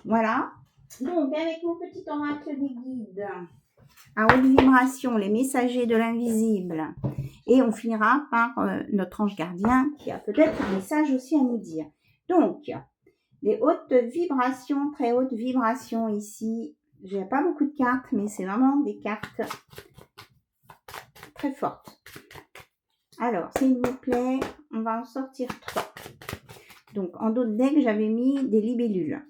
Voilà. Donc, avec mon petit oracle des guides, à haute vibration, les messagers de l'invisible, et on finira par notre ange gardien qui a peut-être un message aussi à nous dire. Donc, des hautes vibrations, très hautes vibrations ici. J'ai pas beaucoup de cartes, mais c'est vraiment des cartes très fortes. Alors, s'il vous plaît, on va en sortir 3. Donc, en dos de deck, j'avais mis des libellules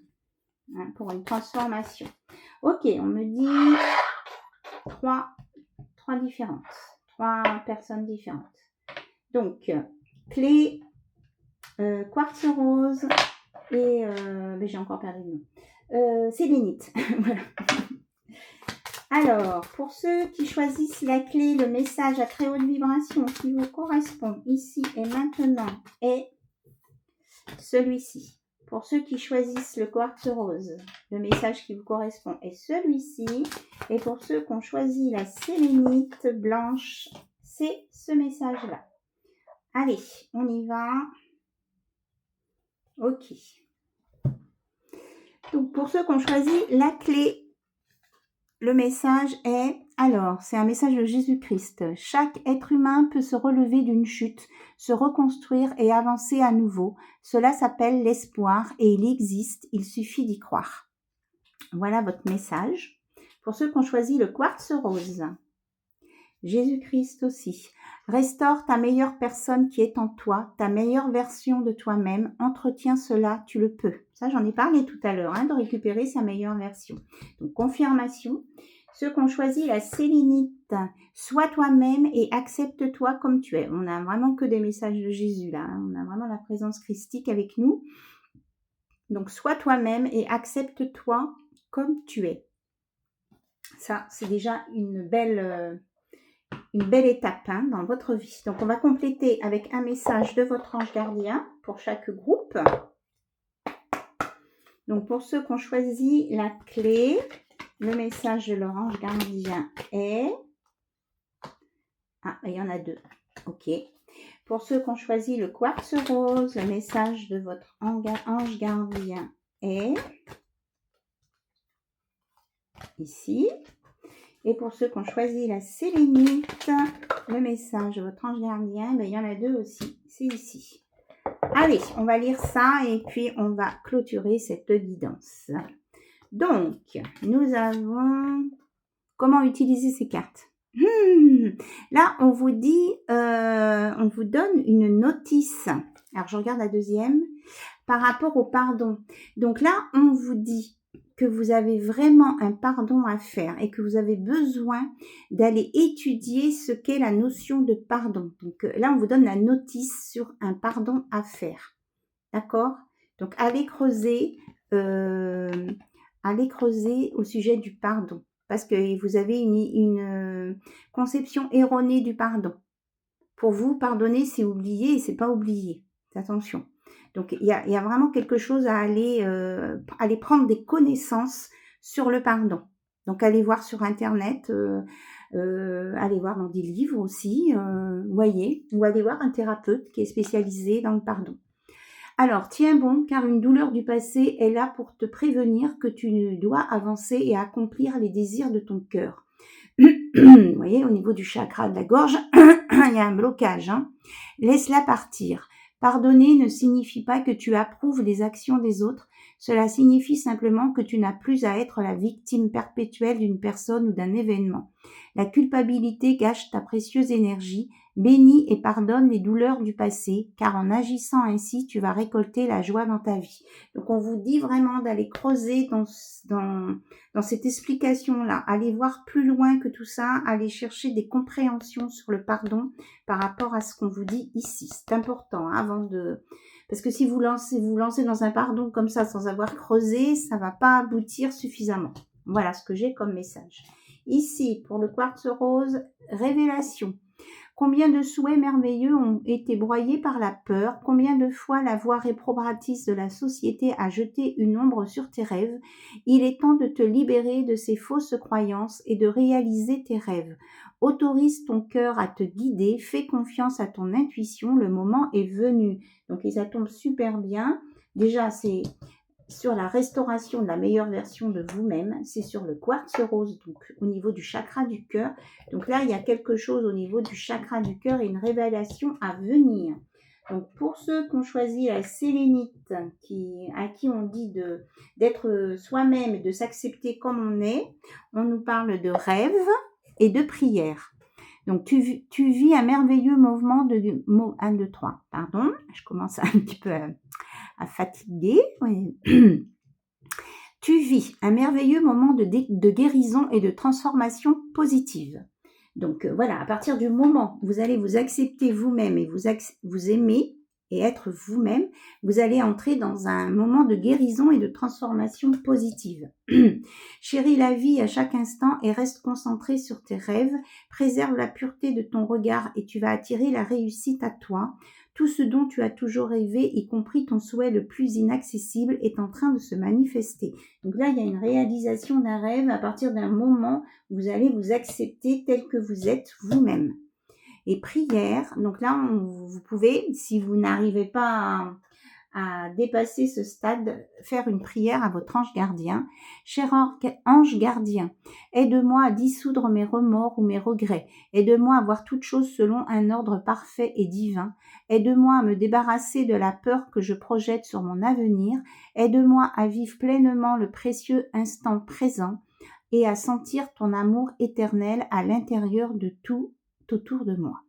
hein, pour une transformation. Ok, on me dit 3 différentes. 3 personnes différentes. Donc, clé, quartz rose et... mais j'ai encore perdu le nom. Sélénite. Voilà. Alors, pour ceux qui choisissent la clé, le message à très haute vibration qui vous correspond ici et maintenant est celui-ci. Pour ceux qui choisissent le quartz rose, le message qui vous correspond est celui-ci. Et pour ceux qui ont choisi la sélénite blanche, c'est ce message-là. Allez, on y va. Ok. Donc, pour ceux qui ont choisi la clé, le message est, alors, c'est un message de Jésus-Christ. Chaque être humain peut se relever d'une chute, se reconstruire et avancer à nouveau. Cela s'appelle l'espoir et il existe, il suffit d'y croire. Voilà votre message. Pour ceux qui ont choisi le quartz rose, Jésus-Christ aussi. Restaure ta meilleure personne qui est en toi, ta meilleure version de toi-même. Entretiens cela, tu le peux. Ça, j'en ai parlé tout à l'heure, hein, de récupérer sa meilleure version. Donc, confirmation. Ceux qui ont choisi la sélénite, sois toi-même et accepte-toi comme tu es. On n'a vraiment que des messages de Jésus là. Hein. On a vraiment la présence christique avec nous. Donc, sois toi-même et accepte-toi comme tu es. Ça, c'est déjà une belle étape hein, dans votre vie. Donc, on va compléter avec un message de votre ange gardien pour chaque groupe. Donc, pour ceux qui ont choisi la clé, le message de leur ange gardien est... Ah, il y en a 2. Ok. Pour ceux qui ont choisi le quartz rose, le message de votre ange gardien est... Ici. Et pour ceux qui ont choisi la sélénite, le message de votre ange gardien, ben, il y en a 2 aussi. C'est ici. Allez, on va lire ça et puis on va clôturer cette guidance. Donc, nous avons... Comment utiliser ces cartes Là, on vous dit, on vous donne une notice. Alors, je regarde la deuxième. Par rapport au pardon. Donc là, on vous dit que vous avez vraiment un pardon à faire et que vous avez besoin d'aller étudier ce qu'est la notion de pardon. Donc là, on vous donne la notice sur un pardon à faire. D'accord? Donc, allez creuser au sujet du pardon. Parce que vous avez une conception erronée du pardon. Pour vous, pardonner, c'est oublier et c'est pas oublier. Attention. Donc, il y a vraiment quelque chose à aller prendre des connaissances sur le pardon. Donc, allez voir sur Internet, allez voir dans des livres aussi, voyez, ou allez voir un thérapeute qui est spécialisé dans le pardon. Alors, tiens bon, car une douleur du passé est là pour te prévenir que tu dois avancer et accomplir les désirs de ton cœur. Vous voyez, au niveau du chakra de la gorge, il y a un blocage. Hein. Laisse-la partir. Pardonner ne signifie pas que tu approuves les actions des autres. Cela signifie simplement que tu n'as plus à être la victime perpétuelle d'une personne ou d'un événement. La culpabilité gâche ta précieuse énergie. Bénis et pardonne les douleurs du passé, car en agissant ainsi, tu vas récolter la joie dans ta vie. Donc, on vous dit vraiment d'aller creuser dans cette explication-là. Allez voir plus loin que tout ça. Allez chercher des compréhensions sur le pardon par rapport à ce qu'on vous dit ici. C'est important, hein, avant de... Parce que si vous lancez dans un pardon comme ça, sans avoir creusé, ça va pas aboutir suffisamment. Voilà ce que j'ai comme message. Ici, pour le quartz rose, révélation. Combien de souhaits merveilleux ont été broyés par la peur? Combien de fois la voix réprobatrice de la société a jeté une ombre sur tes rêves? Il est temps de te libérer de ces fausses croyances et de réaliser tes rêves. Autorise ton cœur à te guider, fais confiance à ton intuition, le moment est venu. Donc, et ça tombe super bien. Déjà, c'est sur la restauration de la meilleure version de vous-même, c'est sur le quartz rose, donc au niveau du chakra du cœur. Donc là, il y a quelque chose au niveau du chakra du cœur et une révélation à venir. Donc pour ceux qui ont choisi la sélénite, à qui on dit d'être soi-même et de s'accepter comme on nous parle de rêve et de prière. Donc tu vis un merveilleux mouvement de 1, 2, 3, pardon, je commence un petit peu à fatiguer. Oui. Tu vis un merveilleux moment de guérison et de transformation positive. Donc voilà, à partir du moment où vous allez vous accepter vous-même et vous aimer et être vous-même, vous allez entrer dans un moment de guérison et de transformation positive. Chéris la vie à chaque instant et reste concentré sur tes rêves. Préserve la pureté de ton regard et tu vas attirer la réussite à toi. Tout ce dont tu as toujours rêvé, y compris ton souhait le plus inaccessible, est en train de se manifester. Donc là, il y a une réalisation d'un rêve à partir d'un moment où vous allez vous accepter tel que vous êtes vous-même. Et prière, donc là, vous pouvez, si vous n'arrivez pas à dépasser ce stade, faire une prière à votre ange gardien. Cher ange gardien, aide-moi à dissoudre mes remords ou mes regrets. Aide-moi à voir toutes choses selon un ordre parfait et divin. Aide-moi à me débarrasser de la peur que je projette sur mon avenir. Aide-moi à vivre pleinement le précieux instant présent et à sentir ton amour éternel à l'intérieur de tout autour de moi.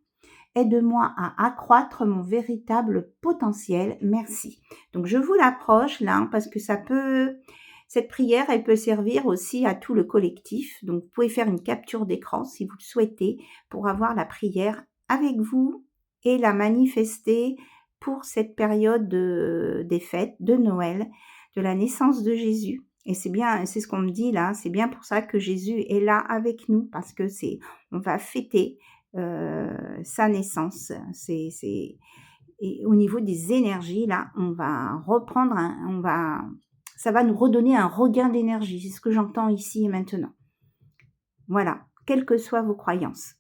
Aide-moi à accroître mon véritable potentiel. Merci. Donc, je vous l'approche là parce que cette prière, elle peut servir aussi à tout le collectif. Donc, vous pouvez faire une capture d'écran si vous le souhaitez pour avoir la prière avec vous et la manifester pour cette période des fêtes de Noël, de la naissance de Jésus. Et c'est bien, c'est ce qu'on me dit là, c'est bien pour ça que Jésus est là avec nous parce que on va fêter sa naissance. Et au niveau des énergies, là, on va reprendre, ça va nous redonner un regain d'énergie. C'est ce que j'entends ici et maintenant. Voilà, quelles que soient vos croyances.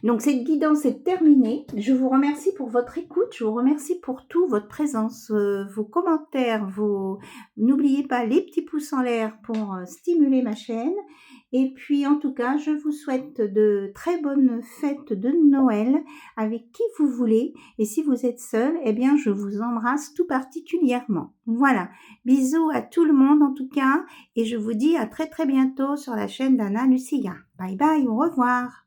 Donc, cette guidance est terminée. Je vous remercie pour votre écoute. Je vous remercie pour tout, votre présence, vos commentaires, n'oubliez pas les petits pouces en l'air pour stimuler ma chaîne. Et puis, en tout cas, je vous souhaite de très bonnes fêtes de Noël avec qui vous voulez. Et si vous êtes seul, eh bien, je vous embrasse tout particulièrement. Voilà. Bisous à tout le monde, en tout cas. Et je vous dis à très, très bientôt sur la chaîne d'Anna Lucia. Bye bye, au revoir.